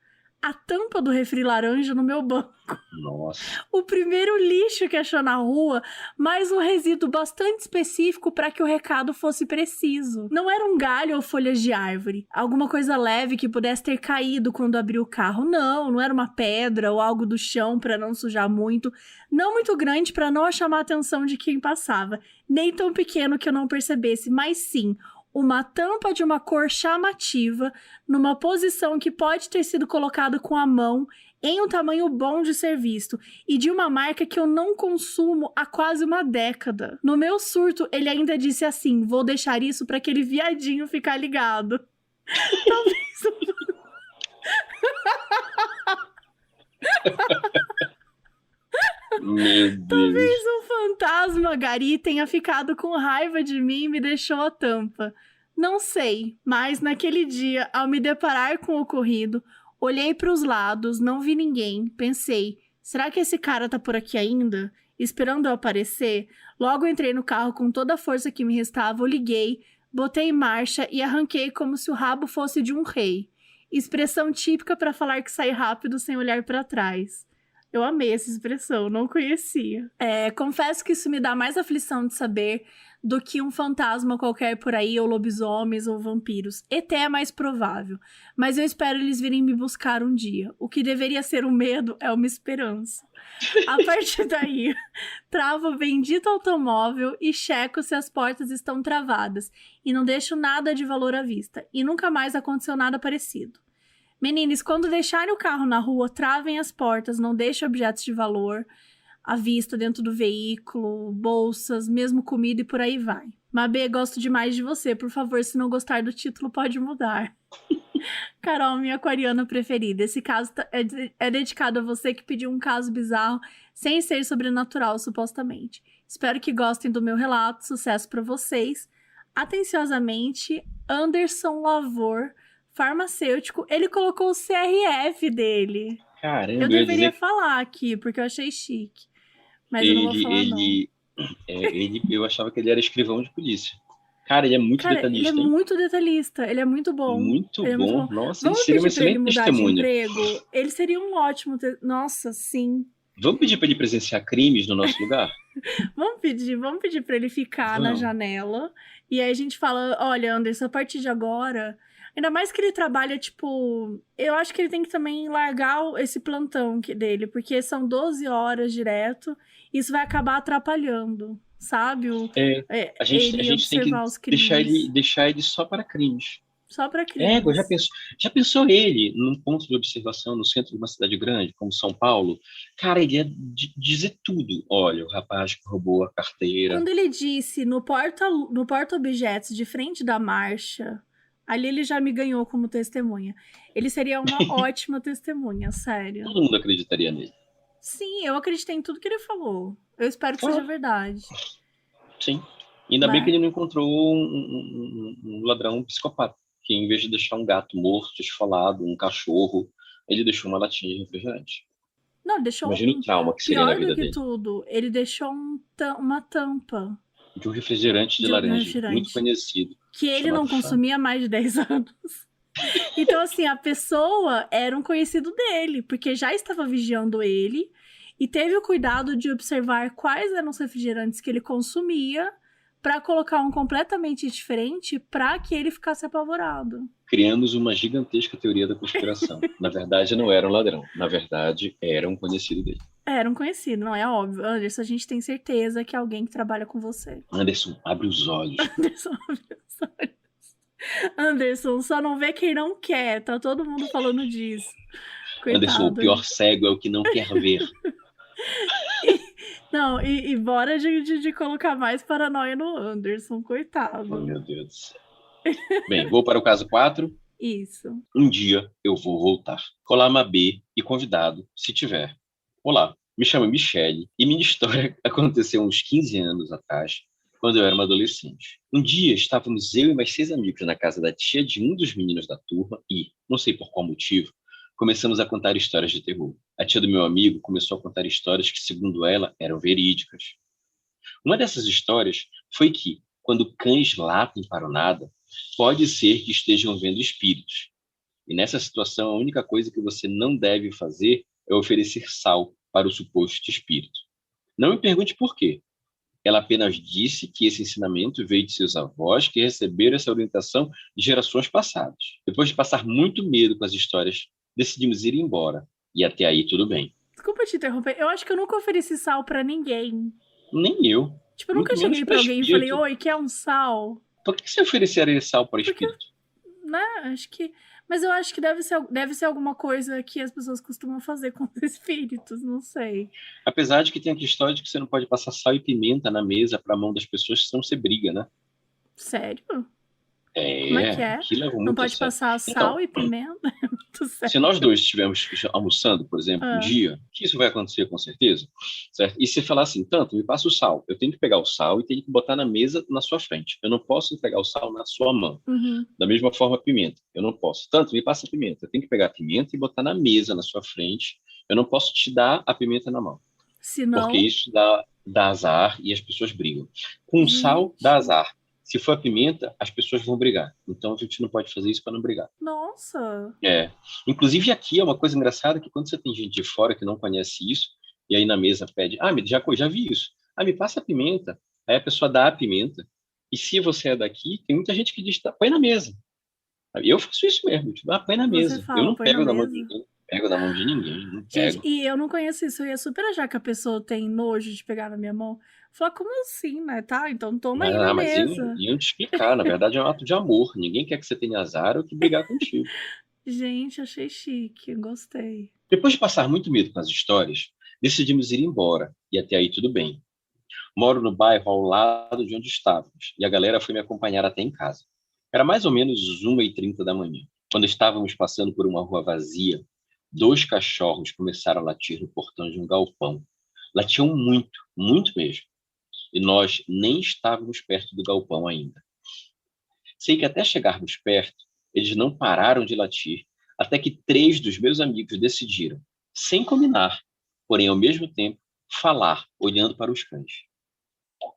[SPEAKER 1] a tampa do refri laranja no meu banco.
[SPEAKER 2] Nossa.
[SPEAKER 1] O primeiro lixo que achou na rua, mas um resíduo bastante específico para que o recado fosse preciso. Não era um galho ou folhas de árvore, alguma coisa leve que pudesse ter caído quando abriu o carro. Não era uma pedra ou algo do chão para não sujar muito, não muito grande para não chamar a atenção de quem passava, nem tão pequeno que eu não percebesse, mas sim uma tampa de uma cor chamativa, numa posição que pode ter sido colocada com a mão, em um tamanho bom de ser visto, e de uma marca que eu não consumo há quase uma década. No meu surto, ele ainda disse assim: vou deixar isso para aquele viadinho ficar ligado. Talvez...
[SPEAKER 2] Meu Deus.
[SPEAKER 1] Talvez um fantasma Gari tenha ficado com raiva de mim e me deixou a tampa. Não sei, mas naquele dia, ao me deparar com o ocorrido, olhei para os lados, não vi ninguém. Pensei, será que esse cara tá por aqui ainda? Esperando eu aparecer? Logo entrei no carro com toda a força que me restava, eu liguei, botei em marcha e arranquei como se o rabo fosse de um rei. Expressão típica para falar que saí rápido sem olhar para trás. Eu amei essa expressão, não conhecia. Confesso que isso me dá mais aflição de saber do que um fantasma qualquer por aí, ou lobisomens, ou vampiros. ET é mais provável, mas eu espero eles virem me buscar um dia. O que deveria ser um medo é uma esperança. A partir daí, travo o bendito automóvel e checo se as portas estão travadas, e não deixo nada de valor à vista, e nunca mais aconteceu nada parecido. Meninas, quando deixarem o carro na rua, travem as portas, não deixem objetos de valor à vista dentro do veículo, bolsas, mesmo comida e por aí vai. Mabê, gosto demais de você. Por favor, se não gostar do título, pode mudar. Carol, minha aquariana preferida. Esse caso é dedicado a você que pediu um caso bizarro sem ser sobrenatural, supostamente. Espero que gostem do meu relato. Sucesso para vocês. Atenciosamente, Anderson Lavor, farmacêutico. Ele colocou o CRF dele.
[SPEAKER 2] Caramba,
[SPEAKER 1] eu deveria falar aqui, porque eu achei chique. Mas eu não vou falar,
[SPEAKER 2] eu achava que ele era escrivão de polícia. Cara, ele é muito detalhista,
[SPEAKER 1] ele é muito detalhista, ele é muito bom.
[SPEAKER 2] Muito bom. Nossa,
[SPEAKER 1] Vamos
[SPEAKER 2] ele seria uma
[SPEAKER 1] pedir pra ele
[SPEAKER 2] excelente
[SPEAKER 1] mudar
[SPEAKER 2] testemunha.
[SPEAKER 1] de emprego? Ele seria um ótimo... Nossa, sim.
[SPEAKER 2] Vamos pedir para ele presenciar crimes no nosso lugar?
[SPEAKER 1] Vamos pedir para ele ficar na janela. E aí a gente fala, olha, Anderson, a partir de agora... Ainda mais que ele trabalha, tipo... Eu acho que ele tem que também largar esse plantão dele, porque são 12 horas direto. Isso vai acabar atrapalhando, sabe?
[SPEAKER 2] A gente tem que deixar ele só para crimes.
[SPEAKER 1] Só para crimes.
[SPEAKER 2] Já pensou ele num ponto de observação no centro de uma cidade grande, como São Paulo? Cara, ele ia dizer tudo. Olha, o rapaz que roubou a carteira.
[SPEAKER 1] Quando ele disse no porta-objetos de frente da marcha... Ali ele já me ganhou como testemunha. Ele seria uma ótima testemunha, sério.
[SPEAKER 2] Todo mundo acreditaria nele.
[SPEAKER 1] Sim, eu acreditei em tudo que ele falou. Eu espero que seja verdade.
[SPEAKER 2] Sim. Ainda bem que ele não encontrou um ladrão psicopata, que em vez de deixar um gato morto, esfolado, um cachorro, ele deixou uma latinha de refrigerante.
[SPEAKER 1] Não, deixou
[SPEAKER 2] Imagina o trauma que seria na vida dele.
[SPEAKER 1] Pior do que tudo, ele deixou uma tampa.
[SPEAKER 2] De um refrigerante de laranja, muito conhecido.
[SPEAKER 1] Que ele não consumia há mais de 10 anos. Então, assim, a pessoa era um conhecido dele, porque já estava vigiando ele e teve o cuidado de observar quais eram os refrigerantes que ele consumia para colocar um completamente diferente para que ele ficasse apavorado.
[SPEAKER 2] Criamos uma gigantesca teoria da conspiração. Na verdade, não era um ladrão. Na verdade, era um conhecido dele.
[SPEAKER 1] Era um conhecido, não é óbvio. Anderson, a gente tem certeza que é alguém que trabalha com você.
[SPEAKER 2] Anderson, abre os olhos.
[SPEAKER 1] Anderson, abre os olhos. Anderson, só não vê quem não quer. Tá todo mundo falando disso. Coitado.
[SPEAKER 2] Anderson, o pior cego é o que não quer ver.
[SPEAKER 1] E bora de colocar mais paranoia no Anderson, coitado.
[SPEAKER 2] Oh, meu Deus do céu. Bem, vou para o caso 4.
[SPEAKER 1] Isso.
[SPEAKER 2] Um dia eu vou voltar. Olá, Mabê e convidado, se tiver. Olá, me chamo Michele e minha história aconteceu uns 15 anos atrás, quando eu era uma adolescente. Um dia estávamos eu e mais 6 amigos na casa da tia de um dos meninos da turma e, não sei por qual motivo, começamos a contar histórias de terror. A tia do meu amigo começou a contar histórias que, segundo ela, eram verídicas. Uma dessas histórias foi que, quando cães latem para o nada, pode ser que estejam vendo espíritos. E nessa situação, a única coisa que você não deve fazer é oferecer sal para o suposto espírito. Não me pergunte por quê. Ela apenas disse que esse ensinamento veio de seus avós, que receberam essa orientação de gerações passadas. Depois de passar muito medo com as histórias, decidimos ir embora. E até aí tudo bem.
[SPEAKER 1] Desculpa te interromper. Eu acho que eu nunca ofereci sal pra ninguém.
[SPEAKER 2] Nem eu.
[SPEAKER 1] Tipo, eu nunca
[SPEAKER 2] Muito menos
[SPEAKER 1] cheguei
[SPEAKER 2] para
[SPEAKER 1] pra alguém e falei,
[SPEAKER 2] espírito.
[SPEAKER 1] oi, quer um sal?
[SPEAKER 2] Por que você ofereceria sal para
[SPEAKER 1] Porque,
[SPEAKER 2] espírito?
[SPEAKER 1] né, acho que... Mas eu acho que deve ser alguma coisa que as pessoas costumam fazer com os espíritos, não sei.
[SPEAKER 2] Apesar de que tem aqui história de que você não pode passar sal e pimenta na mesa para a mão das pessoas, senão você briga, né?
[SPEAKER 1] Sério? Como é que é?
[SPEAKER 2] Aqui leva
[SPEAKER 1] Não
[SPEAKER 2] muito a
[SPEAKER 1] pode
[SPEAKER 2] sério.
[SPEAKER 1] passar
[SPEAKER 2] Então,
[SPEAKER 1] sal e pimenta? É muito
[SPEAKER 2] se
[SPEAKER 1] sério.
[SPEAKER 2] nós dois estivermos almoçando, por exemplo, um
[SPEAKER 1] Ah,
[SPEAKER 2] dia, que isso vai acontecer com certeza, certo? E você falar assim, tanto, me passa o sal. Eu tenho que pegar o sal e tenho que botar na mesa na sua frente. Eu não posso entregar o sal na sua mão.
[SPEAKER 1] uhum.
[SPEAKER 2] Da mesma forma, a pimenta. Eu não posso. Tanto, me passa a pimenta. Eu tenho que pegar a pimenta e botar na mesa na sua frente. Eu não posso te dar a pimenta na mão.
[SPEAKER 1] Se
[SPEAKER 2] Porque
[SPEAKER 1] não...
[SPEAKER 2] isso dá azar e as pessoas brigam. Com sal, dá
[SPEAKER 1] Gente,
[SPEAKER 2] azar. Se for a pimenta, as pessoas vão brigar. Então a gente não pode fazer isso para não brigar.
[SPEAKER 1] nossa.
[SPEAKER 2] É. Inclusive aqui é uma coisa engraçada que quando você tem gente de fora que não conhece isso, e aí na mesa pede, já vi isso. Me passa a pimenta. Aí a pessoa dá a pimenta. E se você é daqui, tem muita gente que diz, põe na mesa. Eu faço isso mesmo, tipo, põe na
[SPEAKER 1] Você
[SPEAKER 2] mesa. Eu
[SPEAKER 1] fala,
[SPEAKER 2] não
[SPEAKER 1] põe na
[SPEAKER 2] pego na mão de
[SPEAKER 1] mesa.
[SPEAKER 2] ninguém, pego na mão de ninguém, não
[SPEAKER 1] Gente,
[SPEAKER 2] pego.
[SPEAKER 1] e eu não conheço isso. Eu ia super achar que a pessoa tem nojo de pegar na minha mão. Falar, como assim, né? Tá, então toma aí na
[SPEAKER 2] Mas
[SPEAKER 1] mesa.
[SPEAKER 2] iam te explicar, na verdade é um ato de amor. Ninguém quer que você tenha azar ou que brigar contigo.
[SPEAKER 1] Gente, achei chique, gostei.
[SPEAKER 2] Depois de passar muito medo com as histórias, decidimos ir embora, e até aí tudo bem. Moro no bairro ao lado de onde estávamos, e a galera foi me acompanhar até em casa. Era mais ou menos 1h30 da manhã. Quando estávamos passando por uma rua vazia, 2 cachorros começaram a latir no portão de um galpão. Latiam muito, muito mesmo. E nós nem estávamos perto do galpão ainda. Sei que até chegarmos perto, eles não pararam de latir, até que 3 dos meus amigos decidiram, sem combinar, porém ao mesmo tempo, falar, olhando para os cães.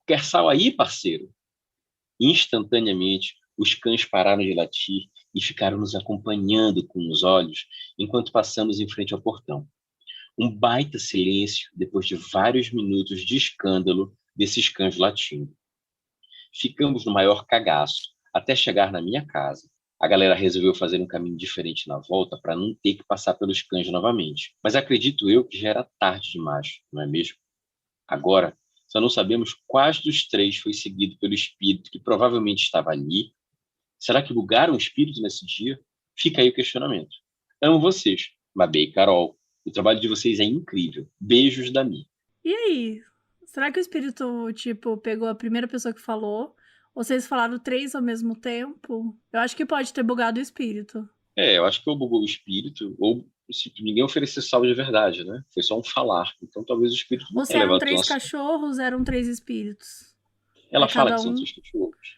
[SPEAKER 2] Quer sal aí, parceiro? Instantaneamente, os cães pararam de latir e ficaram nos acompanhando com os olhos enquanto passamos em frente ao portão. Um baita silêncio depois de vários minutos de escândalo desses cães latindo. Ficamos no maior cagaço até chegar na minha casa. A galera resolveu fazer um caminho diferente na volta para não ter que passar pelos cães novamente. Mas acredito eu que já era tarde demais, não é mesmo? Agora, só não sabemos quais dos 3 foi seguido pelo espírito que provavelmente estava ali. Será que bugaram o espírito nesse dia? Fica aí o questionamento. Amo vocês, Mabê e Carol. O trabalho de vocês é incrível. Beijos da Mi.
[SPEAKER 1] E aí? Será que o espírito, tipo, pegou a primeira pessoa que falou? Ou vocês falaram 3 ao mesmo tempo? Eu acho que pode ter bugado o espírito.
[SPEAKER 2] Eu acho que ou bugou o espírito, ou se ninguém ofereceu salvo de verdade, né? Foi só um falar. Então talvez o espírito não
[SPEAKER 1] Ou se
[SPEAKER 2] tenha
[SPEAKER 1] eram
[SPEAKER 2] levado tão
[SPEAKER 1] 3
[SPEAKER 2] a sério.
[SPEAKER 1] cachorros, eram 3 espíritos.
[SPEAKER 2] Ela
[SPEAKER 1] Aí
[SPEAKER 2] fala
[SPEAKER 1] cada
[SPEAKER 2] que são
[SPEAKER 1] um...
[SPEAKER 2] 3 cachorros.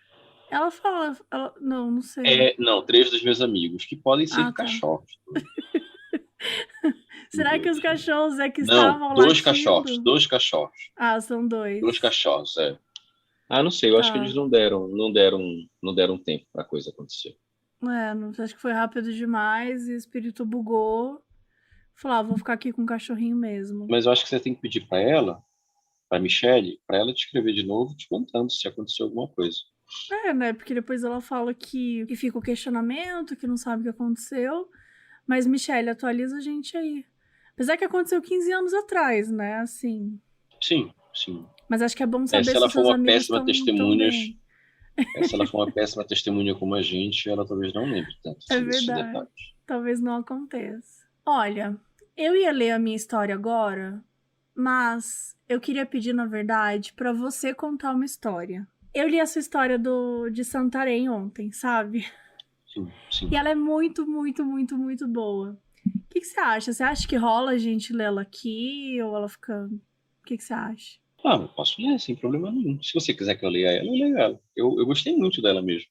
[SPEAKER 1] Ela fala... não sei.
[SPEAKER 2] Não, 3 dos meus amigos, que podem
[SPEAKER 1] Ah,
[SPEAKER 2] ser
[SPEAKER 1] tá.
[SPEAKER 2] cachorros.
[SPEAKER 1] Será que os cachorros é que
[SPEAKER 2] Não,
[SPEAKER 1] estavam
[SPEAKER 2] 2 cachorros,
[SPEAKER 1] latindo?
[SPEAKER 2] 2 cachorros.
[SPEAKER 1] Ah, são
[SPEAKER 2] 2
[SPEAKER 1] 2.
[SPEAKER 2] cachorros, é. Não sei, eu acho que eles
[SPEAKER 1] Tá.
[SPEAKER 2] não deram tempo para a coisa acontecer.
[SPEAKER 1] Acho que foi rápido demais e o espírito bugou. Falou, vou ficar aqui com o cachorrinho mesmo.
[SPEAKER 2] Mas eu acho que você tem que pedir para ela, para Michelle, para ela te escrever de novo, te contando se aconteceu alguma coisa.
[SPEAKER 1] Né? Porque depois ela fala que fica o questionamento, que não sabe o que aconteceu. Mas, Michelle, atualiza a gente aí. Apesar que aconteceu 15 anos atrás, né? Assim.
[SPEAKER 2] Sim, sim.
[SPEAKER 1] Mas acho que é bom saber
[SPEAKER 2] Se
[SPEAKER 1] se
[SPEAKER 2] ela
[SPEAKER 1] os
[SPEAKER 2] for
[SPEAKER 1] seus
[SPEAKER 2] uma
[SPEAKER 1] amigos
[SPEAKER 2] péssima
[SPEAKER 1] estão
[SPEAKER 2] testemunha,
[SPEAKER 1] bem.
[SPEAKER 2] se ela for uma péssima testemunha como a gente, ela talvez não lembre tanto
[SPEAKER 1] É
[SPEAKER 2] assim desses
[SPEAKER 1] verdade.
[SPEAKER 2] detalhes.
[SPEAKER 1] Talvez não aconteça. Olha, eu ia ler a minha história agora, mas eu queria pedir, na verdade, pra você contar uma história. Eu li a sua história de Santarém ontem, sabe?
[SPEAKER 2] Sim, sim.
[SPEAKER 1] E ela é muito, muito, muito, muito boa. O que você acha? Você acha que rola a gente ler ela aqui? Ou ela fica... O que você acha?
[SPEAKER 2] Eu posso ler sem problema nenhum. Se você quiser que eu leia ela, eu leio ela. Eu gostei muito dela mesmo.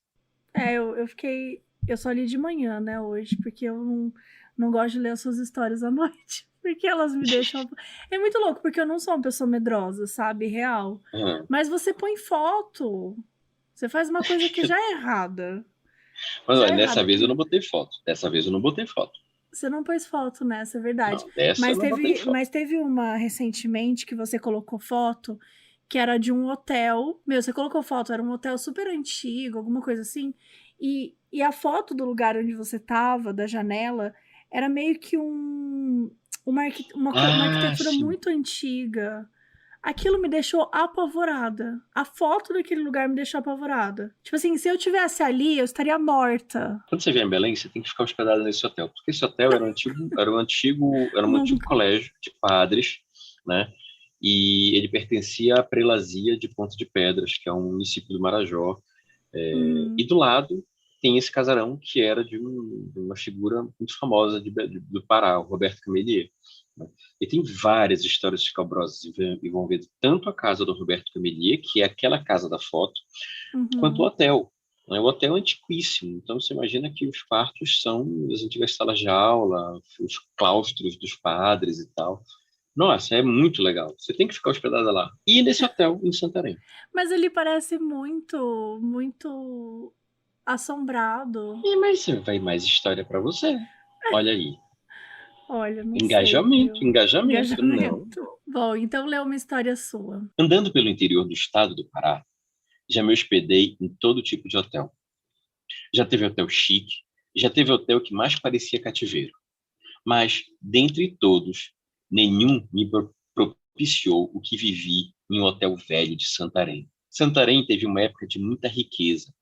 [SPEAKER 1] Eu fiquei... Eu só li de manhã, né, hoje, porque eu não gosto de ler as suas histórias à noite. Porque elas me deixam... É muito louco, porque eu não sou uma pessoa medrosa, sabe? Real.
[SPEAKER 2] Uhum.
[SPEAKER 1] Mas você põe foto. Você faz uma coisa que já é errada.
[SPEAKER 2] Mas
[SPEAKER 1] Já
[SPEAKER 2] olha,
[SPEAKER 1] é errado,
[SPEAKER 2] nessa vez eu
[SPEAKER 1] porque
[SPEAKER 2] não botei foto. Dessa vez eu não botei foto.
[SPEAKER 1] você não pôs foto nessa, é verdade.
[SPEAKER 2] Não, dessa eu
[SPEAKER 1] Mas
[SPEAKER 2] não botei
[SPEAKER 1] teve,
[SPEAKER 2] foto.
[SPEAKER 1] mas teve uma recentemente que você colocou foto, que era de um hotel. Meu, você colocou foto, era um hotel super antigo, alguma coisa assim. E a foto do lugar onde você tava, da janela, era meio que uma
[SPEAKER 2] Ah,
[SPEAKER 1] arquitetura
[SPEAKER 2] sim.
[SPEAKER 1] muito antiga. Aquilo me deixou apavorada. A foto daquele lugar me deixou apavorada. Tipo assim, se eu tivesse ali, eu estaria morta.
[SPEAKER 2] Quando você vier em Belém, você tem que ficar hospedado nesse hotel, porque esse hotel era um antigo
[SPEAKER 1] Nunca.
[SPEAKER 2] colégio de padres, né? E ele pertencia à prelazia de Ponte de Pedras, que é um município do Marajó. E
[SPEAKER 1] Hum,
[SPEAKER 2] do lado tem esse casarão que era de uma figura muito famosa do Pará, o Roberto Camelier, né? E tem várias histórias escabrosas envolvendo tanto a casa do Roberto Camelier, que é aquela casa da foto, quanto o
[SPEAKER 1] uhum.
[SPEAKER 2] hotel, né? O hotel é antiquíssimo, então você imagina que os quartos são as antigas salas de aula, os claustros dos padres e tal. Nossa, é muito legal. Você tem que ficar hospedada lá. E nesse hotel em Santarém.
[SPEAKER 1] Mas ele parece muito, muito assombrado.
[SPEAKER 2] Mas vai mais história para você. Olha aí.
[SPEAKER 1] Olha, não sei,
[SPEAKER 2] Engajamento,
[SPEAKER 1] viu?
[SPEAKER 2] engajamento. Não,
[SPEAKER 1] Engajamento.
[SPEAKER 2] não.
[SPEAKER 1] Bom, então lê uma história sua.
[SPEAKER 2] Andando pelo interior do estado do Pará, já me hospedei em todo tipo de hotel. Já teve hotel chique, já teve hotel que mais parecia cativeiro. Mas, dentre todos, nenhum me propiciou o que vivi em um hotel velho de Santarém. Santarém teve uma época de muita riqueza,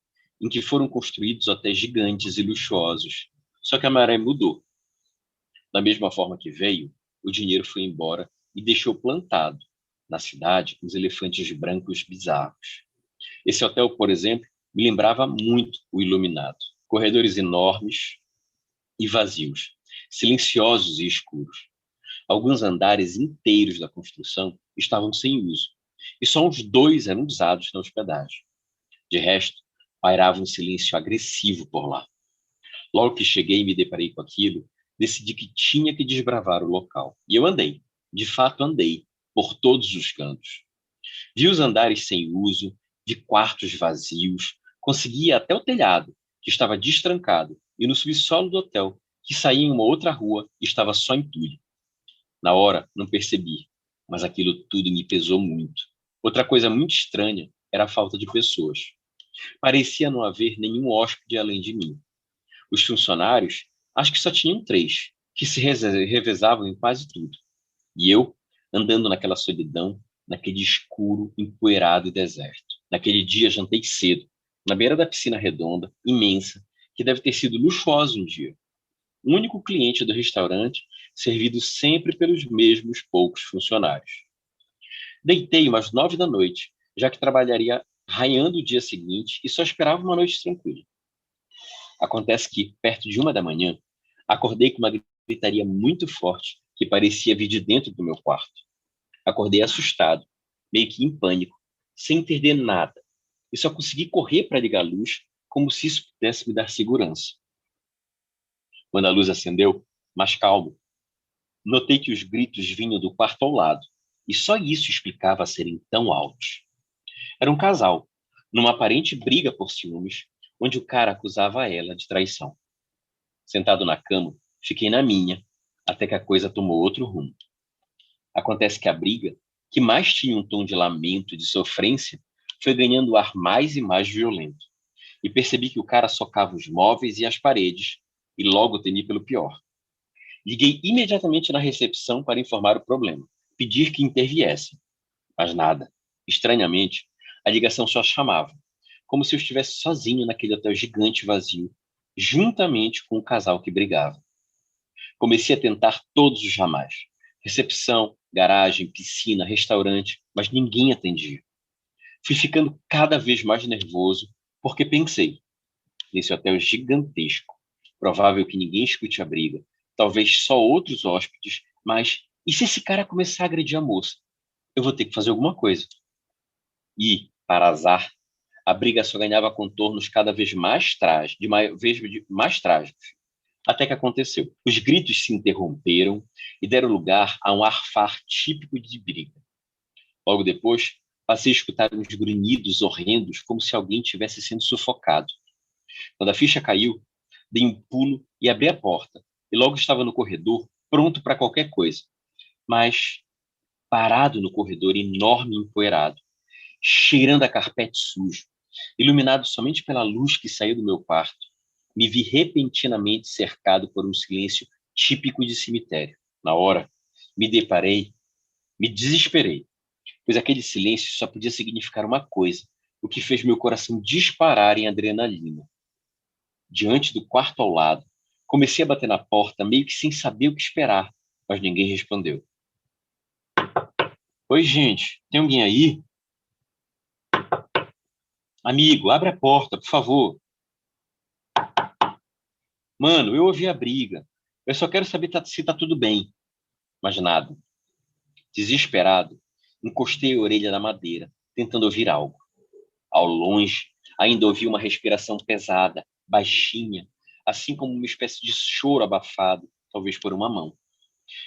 [SPEAKER 2] em que foram construídos hotéis gigantes e luxuosos. Só que a maré mudou. Da mesma forma que veio, o dinheiro foi embora e deixou plantado na cidade os elefantes brancos bizarros. Esse hotel, por exemplo, me lembrava muito o Iluminado. Corredores enormes e vazios, silenciosos e escuros. Alguns andares inteiros da construção estavam sem uso, e só uns dois eram usados na hospedagem. De resto, pairava um silêncio agressivo por lá. Logo que cheguei e me deparei com aquilo, decidi que tinha que desbravar o local. E eu andei, de fato andei, por todos os cantos. Vi os andares sem uso, vi quartos vazios, consegui ir até o telhado, que estava destrancado, e no subsolo do hotel, que saía em uma outra rua e estava só entulho. Na hora, não percebi, mas aquilo tudo me pesou muito. Outra coisa muito estranha era a falta de pessoas. Parecia não haver nenhum hóspede além de mim. Os funcionários, acho que só tinham três, que se revezavam em quase tudo. E eu, andando naquela solidão, naquele escuro, empoeirado e deserto. Naquele dia, jantei cedo, na beira da piscina redonda, imensa, que deve ter sido luxuosa um dia. O único cliente do restaurante, servido sempre pelos mesmos poucos funcionários. Deitei umas 9 da noite, já que trabalharia raiando o dia seguinte e só esperava uma noite tranquila. Acontece que, perto de 1 da manhã, acordei com uma gritaria muito forte que parecia vir de dentro do meu quarto. Acordei assustado, meio que em pânico, sem entender nada, e só consegui correr para ligar a luz, como se isso pudesse me dar segurança. Quando a luz acendeu, mais calmo, notei que os gritos vinham do quarto ao lado, e só isso explicava serem tão altos. Era um casal, numa aparente briga por ciúmes, onde o cara acusava ela de traição. Sentado na cama, fiquei na minha, até que a coisa tomou outro rumo. Acontece que a briga, que mais tinha um tom de lamento e de sofrência, foi ganhando ar mais e mais violento. E percebi que o cara socava os móveis e as paredes, e logo temi pelo pior. Liguei imediatamente na recepção para informar o problema, pedir que interviessem. Mas nada. Estranhamente, a ligação só chamava, como se eu estivesse sozinho naquele hotel gigante vazio, juntamente com o casal que brigava. Comecei a tentar todos os ramais. Recepção, garagem, piscina, restaurante, mas ninguém atendia. Fui ficando cada vez mais nervoso, porque pensei, nesse hotel gigantesco, provável que ninguém escute a briga, talvez só outros hóspedes, mas e se esse cara começar a agredir a moça? Eu vou ter que fazer alguma coisa. E, para azar, a briga só ganhava contornos cada vez mais trágicos, mais trágicos, até que aconteceu. Os gritos se interromperam e deram lugar a um arfar típico de briga. Logo depois, passei a escutar uns grunhidos horrendos, como se alguém tivesse sendo sufocado. Quando a ficha caiu, dei um pulo e abri a porta, e logo estava no corredor, pronto para qualquer coisa, mas parado no corredor enorme e empoeirado, cheirando a carpete sujo, iluminado somente pela luz que saiu do meu quarto, me vi repentinamente cercado por um silêncio típico de cemitério. Na hora, me deparei, me desesperei, pois aquele silêncio só podia significar uma coisa, o que fez meu coração disparar em adrenalina. Diante do quarto ao lado, comecei a bater na porta, meio que sem saber o que esperar, mas ninguém respondeu. Oi, gente, tem alguém aí? Amigo, abre a porta, por favor. Mano, eu ouvi a briga. Eu só quero saber se tá tudo bem. Mas nada. Desesperado, encostei a orelha na madeira, tentando ouvir algo. Ao longe, ainda ouvi uma respiração pesada, baixinha, assim como uma espécie de choro abafado, talvez por uma mão.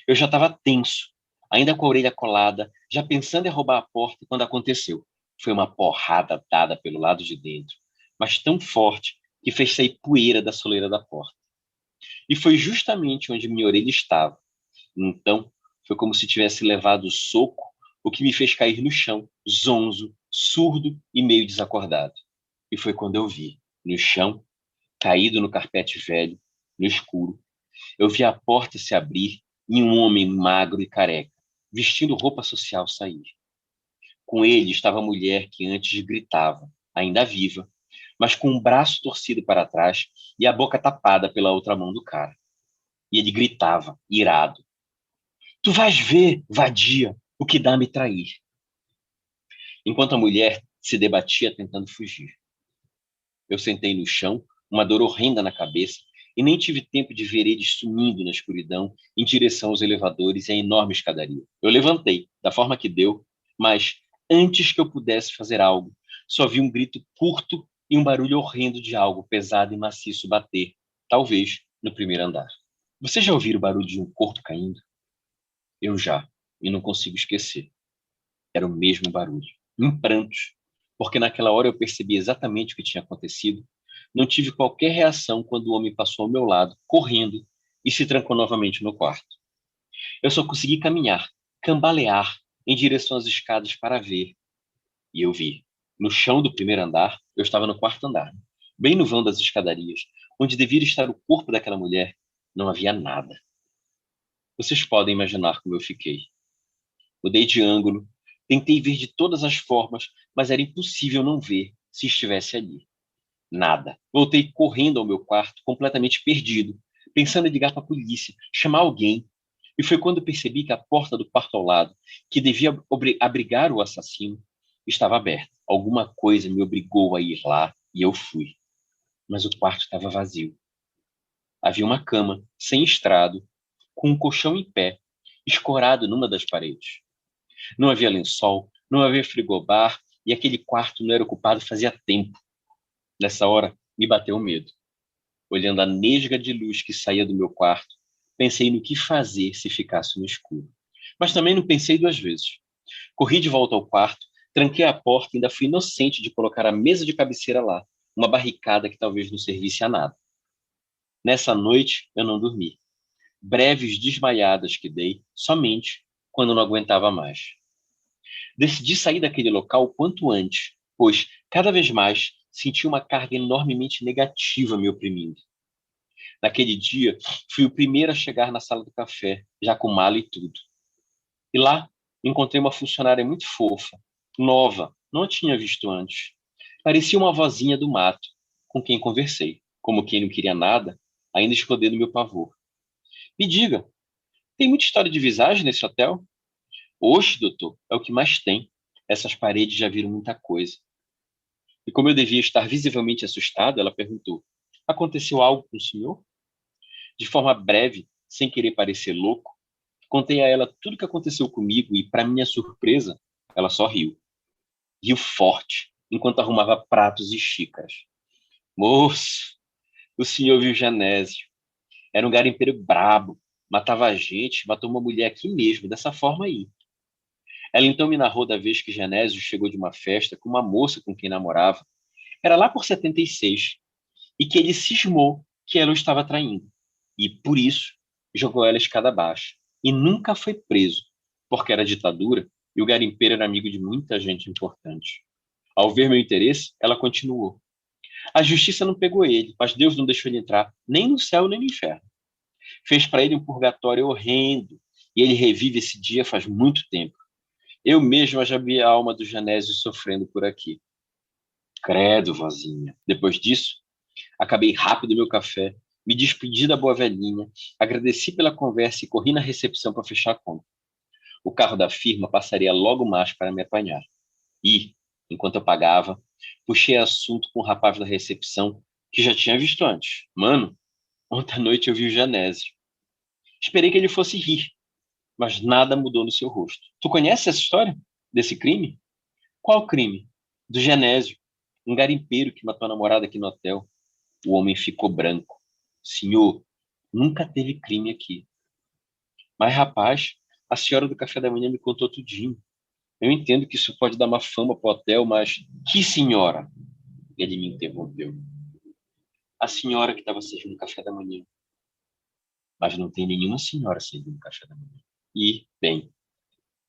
[SPEAKER 2] Eu já estava tenso, ainda com a orelha colada, já pensando em roubar a porta quando aconteceu. Foi uma porrada dada pelo lado de dentro, mas tão forte que fez sair poeira da soleira da porta. E foi justamente onde minha orelha estava. Então, foi como se tivesse levado o soco, o que me fez cair no chão, zonzo, surdo e meio desacordado. E foi quando eu vi, no chão, caído no carpete velho, no escuro, eu vi a porta se abrir e um homem magro e careca, vestindo roupa social, sair. Com ele estava a mulher que antes gritava, ainda viva, mas com o braço torcido para trás e a boca tapada pela outra mão do cara. E ele gritava, irado: Tu vais ver, vadia, o que dá a me trair. Enquanto a mulher se debatia tentando fugir. Eu sentei no chão, uma dor horrenda na cabeça, e nem tive tempo de ver eles sumindo na escuridão em direção aos elevadores e à enorme escadaria. Eu levantei, da forma que deu, mas antes que eu pudesse fazer algo, só vi um grito curto e um barulho horrendo de algo pesado e maciço bater, talvez no primeiro andar. Você já ouviu o barulho de um corpo caindo? Eu já, e não consigo esquecer. Era o mesmo barulho, em prantos, porque naquela hora eu percebi exatamente o que tinha acontecido. Não tive qualquer reação quando o homem passou ao meu lado, correndo, e se trancou novamente no quarto. Eu só consegui caminhar, cambalear, em direção às escadas para ver. E eu vi. No chão do primeiro andar, eu estava no quarto andar, bem no vão das escadarias, onde devia estar o corpo daquela mulher, não havia nada. Vocês podem imaginar como eu fiquei. Mudei de ângulo, tentei ver de todas as formas, mas era impossível não ver se estivesse ali. Nada. Voltei correndo ao meu quarto, completamente perdido, pensando em ligar para a polícia, chamar alguém. E foi quando percebi que a porta do quarto ao lado, que devia abrigar o assassino, estava aberta. Alguma coisa me obrigou a ir lá e eu fui. Mas o quarto estava vazio. Havia uma cama, sem estrado, com um colchão em pé, escorado numa das paredes. Não havia lençol, não havia frigobar, e aquele quarto não era ocupado fazia tempo. Nessa hora, me bateu o medo. Olhando a nesga de luz que saía do meu quarto, pensei no que fazer se ficasse no escuro. Mas também não pensei duas vezes. Corri de volta ao quarto, tranquei a porta e ainda fui inocente de colocar a mesa de cabeceira lá, uma barricada que talvez não servisse a nada. Nessa noite, eu não dormi. Breves desmaiadas que dei, somente quando não aguentava mais. Decidi sair daquele local o quanto antes, pois, cada vez mais, senti uma carga enormemente negativa me oprimindo. Naquele dia, fui o primeiro a chegar na sala do café, já com mala e tudo. E lá, encontrei uma funcionária muito fofa, nova, não a tinha visto antes. Parecia uma vozinha do mato, com quem conversei, como quem não queria nada, ainda escondendo meu pavor. Me diga, tem muita história de visagem nesse hotel? Oxe, doutor, é o que mais tem. Essas paredes já viram muita coisa. E como eu devia estar visivelmente assustado, ela perguntou: Aconteceu algo com o senhor? De forma breve, sem querer parecer louco, contei a ela tudo o que aconteceu comigo e, para minha surpresa, ela só riu. Riu forte, enquanto arrumava pratos e xícaras. Moço, o senhor viu Genésio. Era um garimpeiro brabo. Matava a gente, matou uma mulher aqui mesmo, dessa forma aí. Ela então me narrou da vez que Genésio chegou de uma festa com uma moça com quem namorava. Era lá por 76. e que ele cismou que ela o estava traindo. E, por isso, jogou ela escada abaixo. E nunca foi preso, porque era ditadura e o garimpeiro era amigo de muita gente importante. Ao ver meu interesse, ela continuou. A justiça não pegou ele, mas Deus não deixou ele entrar nem no céu nem no inferno. Fez para ele um purgatório horrendo, e ele revive esse dia faz muito tempo. Eu mesma já vi a alma do Genésio sofrendo por aqui. Credo, vozinha. Depois disso, acabei rápido meu café, me despedi da boa velhinha, agradeci pela conversa e corri na recepção para fechar a conta. O carro da firma passaria logo mais para me apanhar. E, enquanto eu pagava, puxei assunto com o rapaz da recepção, que já tinha visto antes. Mano, ontem à noite eu vi o Genésio. Esperei que ele fosse rir, mas nada mudou no seu rosto. Tu conhece essa história? Desse crime? Qual crime? Do Genésio, um garimpeiro que matou a namorada aqui no hotel. O homem ficou branco. Senhor, nunca teve crime aqui. Mas, rapaz, a senhora do café da manhã me contou tudinho. Eu entendo que isso pode dar uma fama pro hotel, mas que senhora? Ele me interrompeu. A senhora que estava servindo café da manhã. Mas não tem nenhuma senhora servindo café da manhã. E, bem,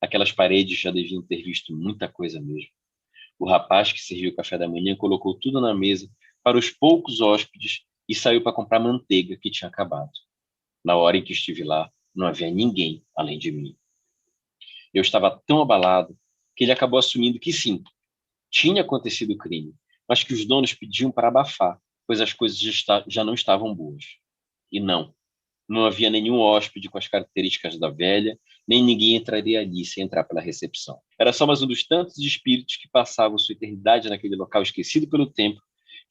[SPEAKER 2] aquelas paredes já deviam ter visto muita coisa mesmo. O rapaz que serviu o café da manhã colocou tudo na mesa para os poucos hóspedes e saiu para comprar manteiga que tinha acabado. Na hora em que estive lá, não havia ninguém além de mim. Eu estava tão abalado que ele acabou assumindo que sim, tinha acontecido o crime, mas que os donos pediam para abafar, pois as coisas já não estavam boas. E não havia nenhum hóspede com as características da velha, nem ninguém entraria ali sem entrar pela recepção. Era só mais um dos tantos espíritos que passavam sua eternidade naquele local esquecido pelo tempo,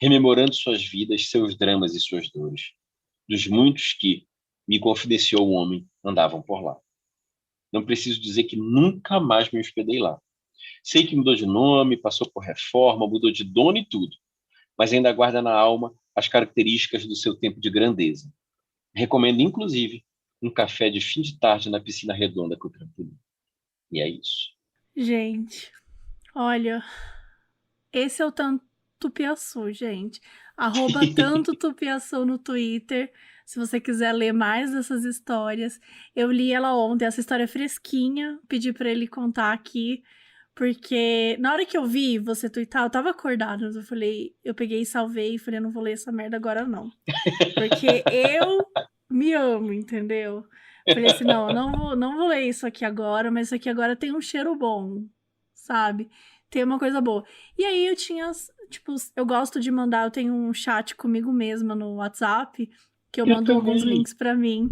[SPEAKER 2] rememorando suas vidas, seus dramas e suas dores. Dos muitos que, me confidenciou o homem, andavam por lá. Não preciso dizer que nunca mais me hospedei lá. Sei que mudou de nome, passou por reforma, mudou de dono e tudo, mas ainda guarda na alma as características do seu tempo de grandeza. Recomendo, inclusive, um café de fim de tarde na piscina redonda com o trampolim. E é isso.
[SPEAKER 1] Gente, olha, esse é o Tanto Tupiaçu, gente. @Tanto Tupiaçu no Twitter. Se você quiser ler mais dessas histórias. Eu li ela ontem, essa história é fresquinha. Pedi pra ele contar aqui. Porque na hora que eu vi você twittar, eu tava acordada. Eu peguei e salvei e falei, eu não vou ler essa merda agora, não. Porque eu me amo, entendeu? Falei assim, não, eu não vou ler isso aqui agora, mas isso aqui agora tem um cheiro bom, sabe? Tem uma coisa boa. E aí eu tinha, tipo, eu gosto de mandar, eu tenho um chat comigo mesma no WhatsApp, que eu
[SPEAKER 2] Eu
[SPEAKER 1] mando alguns
[SPEAKER 2] também.
[SPEAKER 1] links pra mim,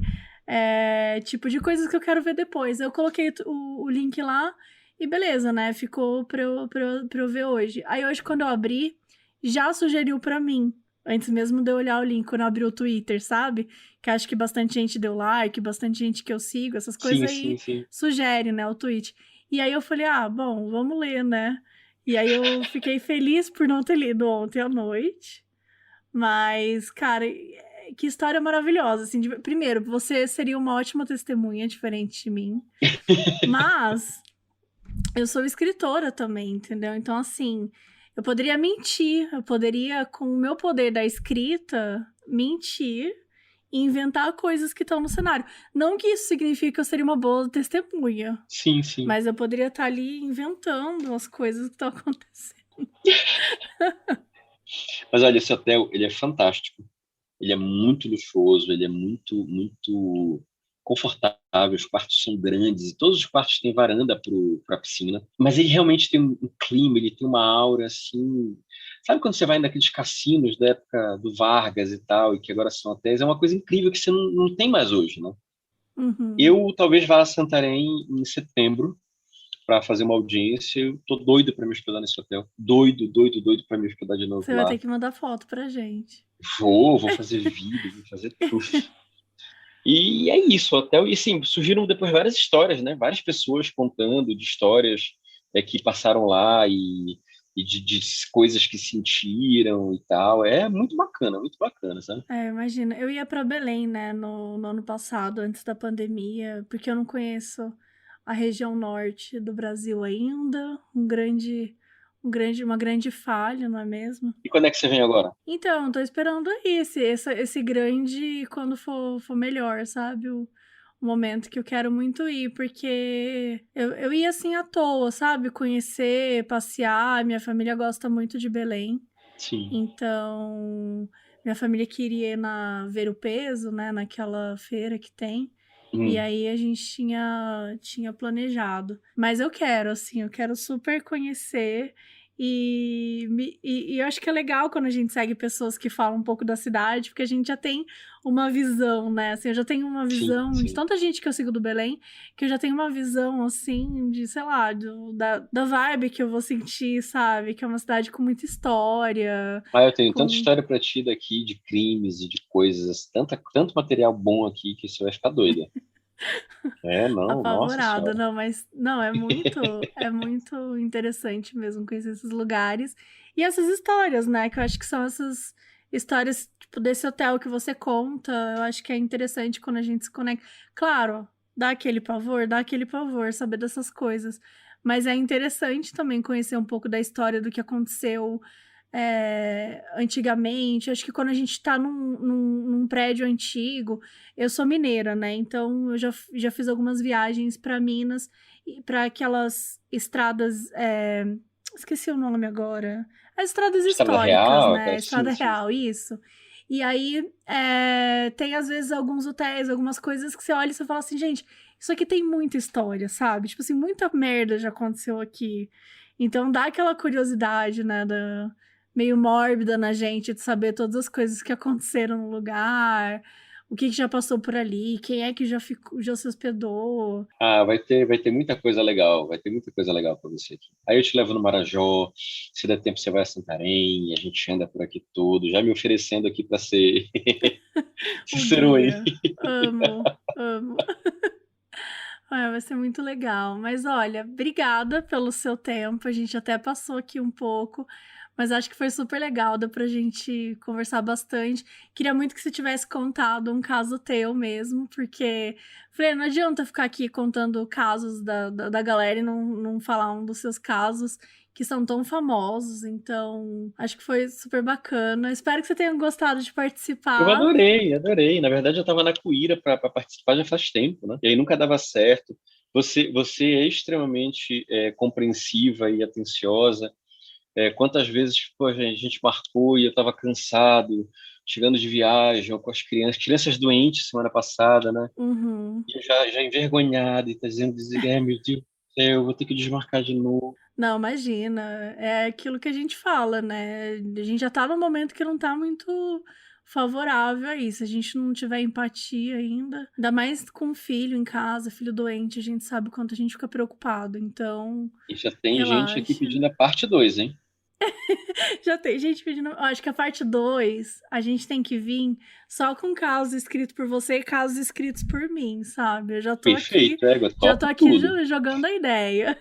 [SPEAKER 1] tipo, de coisas que eu quero ver depois. Eu coloquei o link lá e beleza, né? Ficou pra eu ver hoje. Aí hoje, quando eu abri, já sugeriu pra mim. Antes mesmo de eu olhar o link, quando eu abri o Twitter, sabe? Que acho que bastante gente deu like, bastante gente que eu sigo, essas coisas
[SPEAKER 2] Sim, sim,
[SPEAKER 1] aí
[SPEAKER 2] sim.
[SPEAKER 1] sugere, né, o tweet. E aí eu falei, ah, bom, vamos ler, né? E aí eu fiquei feliz por não ter lido ontem à noite. Mas, cara, que história maravilhosa, assim. Primeiro, você seria uma ótima testemunha, diferente de mim. Mas eu sou escritora também, entendeu? Então, assim, eu poderia mentir, eu poderia, com o meu poder da escrita, mentir e inventar coisas que estão no cenário. Não que isso signifique que eu seria uma boa testemunha,
[SPEAKER 2] Sim, sim.
[SPEAKER 1] mas eu poderia estar ali inventando as coisas que estão acontecendo.
[SPEAKER 2] Mas olha, esse hotel, ele é fantástico. Ele é muito luxuoso, ele é muito, muito confortável. Os quartos são grandes e todos os quartos têm varanda para a piscina. Mas ele realmente tem um clima, ele tem uma aura assim. Sabe quando você vai naqueles cassinos da época do Vargas e tal, e que agora são hotéis? É uma coisa incrível que você não tem mais hoje, né?
[SPEAKER 1] Uhum.
[SPEAKER 2] Eu talvez vá a Santarém em setembro para fazer uma audiência. Eu tô doido para me hospedar nesse hotel. Doido, doido, doido para me hospedar de novo
[SPEAKER 1] Você vai ter
[SPEAKER 2] lá.
[SPEAKER 1] que mandar foto pra gente.
[SPEAKER 2] Vou fazer vídeo, vou fazer tudo. E é isso, o hotel. E assim, surgiram depois várias histórias, né? Várias pessoas contando de histórias que passaram lá e de coisas que sentiram e tal. É muito bacana, sabe?
[SPEAKER 1] Imagina. Eu ia pra Belém, né, no ano passado, antes da pandemia, porque eu não conheço a região norte do Brasil ainda. uma grande falha, não é mesmo?
[SPEAKER 2] E quando é que você vem agora?
[SPEAKER 1] Então, tô esperando aí esse grande quando for melhor, sabe? O momento que eu quero muito ir, porque eu ia assim à toa, sabe? Conhecer, passear. Minha família gosta muito de Belém,
[SPEAKER 2] Sim.
[SPEAKER 1] então minha família queria ir na Ver o Peso, né? Naquela feira que tem. E
[SPEAKER 2] Hum,
[SPEAKER 1] aí a gente tinha planejado. Mas eu quero, assim, eu quero super conhecer. E eu acho que é legal quando a gente segue pessoas que falam um pouco da cidade, porque a gente já tem uma visão, né? Assim, eu já tenho uma
[SPEAKER 2] sim,
[SPEAKER 1] visão de
[SPEAKER 2] sim.
[SPEAKER 1] tanta gente que eu sigo do Belém, que eu já tenho uma visão, assim, de, sei lá, da vibe que eu vou sentir, sabe? Que é uma cidade com muita história,
[SPEAKER 2] Mas eu tenho tanta
[SPEAKER 1] com
[SPEAKER 2] história pra ti daqui, de crimes e de coisas, tanto material bom aqui que você vai ficar doida. É, não, nossa
[SPEAKER 1] apavorada,
[SPEAKER 2] senhora.
[SPEAKER 1] não, mas não, é muito interessante mesmo conhecer esses lugares e essas histórias, né? Que eu acho que são essas histórias, tipo, desse hotel que você conta, eu acho que é interessante quando a gente se conecta. Claro, dá aquele pavor saber dessas coisas, mas é interessante também conhecer um pouco da história do que aconteceu antigamente. Acho que quando a gente tá num prédio antigo, eu sou mineira, né? Então eu já fiz algumas viagens para Minas e para aquelas estradas. Esqueci o nome agora. As estradas
[SPEAKER 2] Estrada
[SPEAKER 1] históricas,
[SPEAKER 2] Real,
[SPEAKER 1] né?
[SPEAKER 2] aquela, sim,
[SPEAKER 1] Estrada
[SPEAKER 2] sim.
[SPEAKER 1] Real, isso. E aí tem às vezes alguns hotéis, algumas coisas que você olha e você fala assim, gente, isso aqui tem muita história, sabe? Tipo assim, muita merda já aconteceu aqui. Então dá aquela curiosidade, né? Meio mórbida na gente de saber todas as coisas que aconteceram no lugar, o que já passou por ali, quem é que já se hospedou.
[SPEAKER 2] Ah, vai ter muita coisa legal, vai ter muita coisa legal para você aqui. Aí eu te levo no Marajó, se der tempo você vai a Santarém, a gente anda por aqui tudo, já me oferecendo aqui para ser
[SPEAKER 1] O
[SPEAKER 2] Cícero aí.
[SPEAKER 1] guia. Amo, amo. Vai ser muito legal. Mas olha, obrigada pelo seu tempo. A gente até passou aqui um pouco, mas acho que foi super legal. Deu pra gente conversar bastante. Queria muito que você tivesse contado um caso teu mesmo, porque falei, não adianta ficar aqui contando casos da galera e não falar um dos seus casos. Que são tão famosos, então acho que foi super bacana. Espero que você tenha gostado de
[SPEAKER 2] Eu
[SPEAKER 1] participar.
[SPEAKER 2] adorei, adorei. Na verdade, eu estava na Cuíra para participar já faz tempo, né? E aí nunca dava certo. Você é extremamente compreensiva e atenciosa. Quantas vezes pô, a gente marcou e eu estava cansado, chegando de viagem, ou com as crianças doentes semana passada, né?
[SPEAKER 1] Uhum.
[SPEAKER 2] E eu já envergonhado e tá dizendo, meu Deus do céu, eu vou ter que desmarcar de novo.
[SPEAKER 1] Não, imagina. É aquilo que a gente fala, né? A gente já tá num momento que não tá muito favorável a isso. Se a gente não tiver empatia ainda mais com um filho em casa, filho doente, a gente sabe o quanto a gente fica preocupado. Então,
[SPEAKER 2] E já tem gente aqui
[SPEAKER 1] relaxa.
[SPEAKER 2] pedindo a parte 2, hein?
[SPEAKER 1] Já tem gente pedindo. Acho que a parte 2 a gente tem que vir só com casos escritos por você e casos escritos por mim, sabe? Eu
[SPEAKER 2] Perfeito, égua,
[SPEAKER 1] já tô
[SPEAKER 2] topo
[SPEAKER 1] aqui
[SPEAKER 2] tudo.
[SPEAKER 1] jogando a ideia.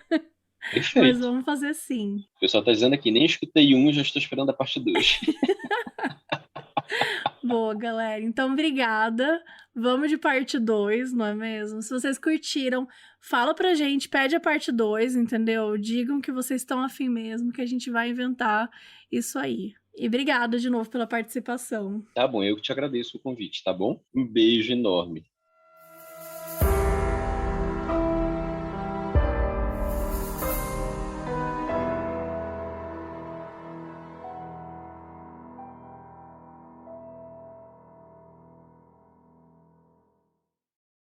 [SPEAKER 1] Mas
[SPEAKER 2] Perfeito.
[SPEAKER 1] vamos fazer sim.
[SPEAKER 2] O pessoal tá dizendo aqui, nem escutei um, já estou esperando a parte 2.
[SPEAKER 1] Boa, galera. Então, obrigada. Vamos de parte 2, não é mesmo? Se vocês curtiram, fala pra gente, pede a parte 2, entendeu? Digam que vocês estão afim mesmo, que a gente vai inventar isso aí. E obrigada de novo pela participação.
[SPEAKER 2] Tá bom, eu que te agradeço o convite, tá bom? Um beijo enorme.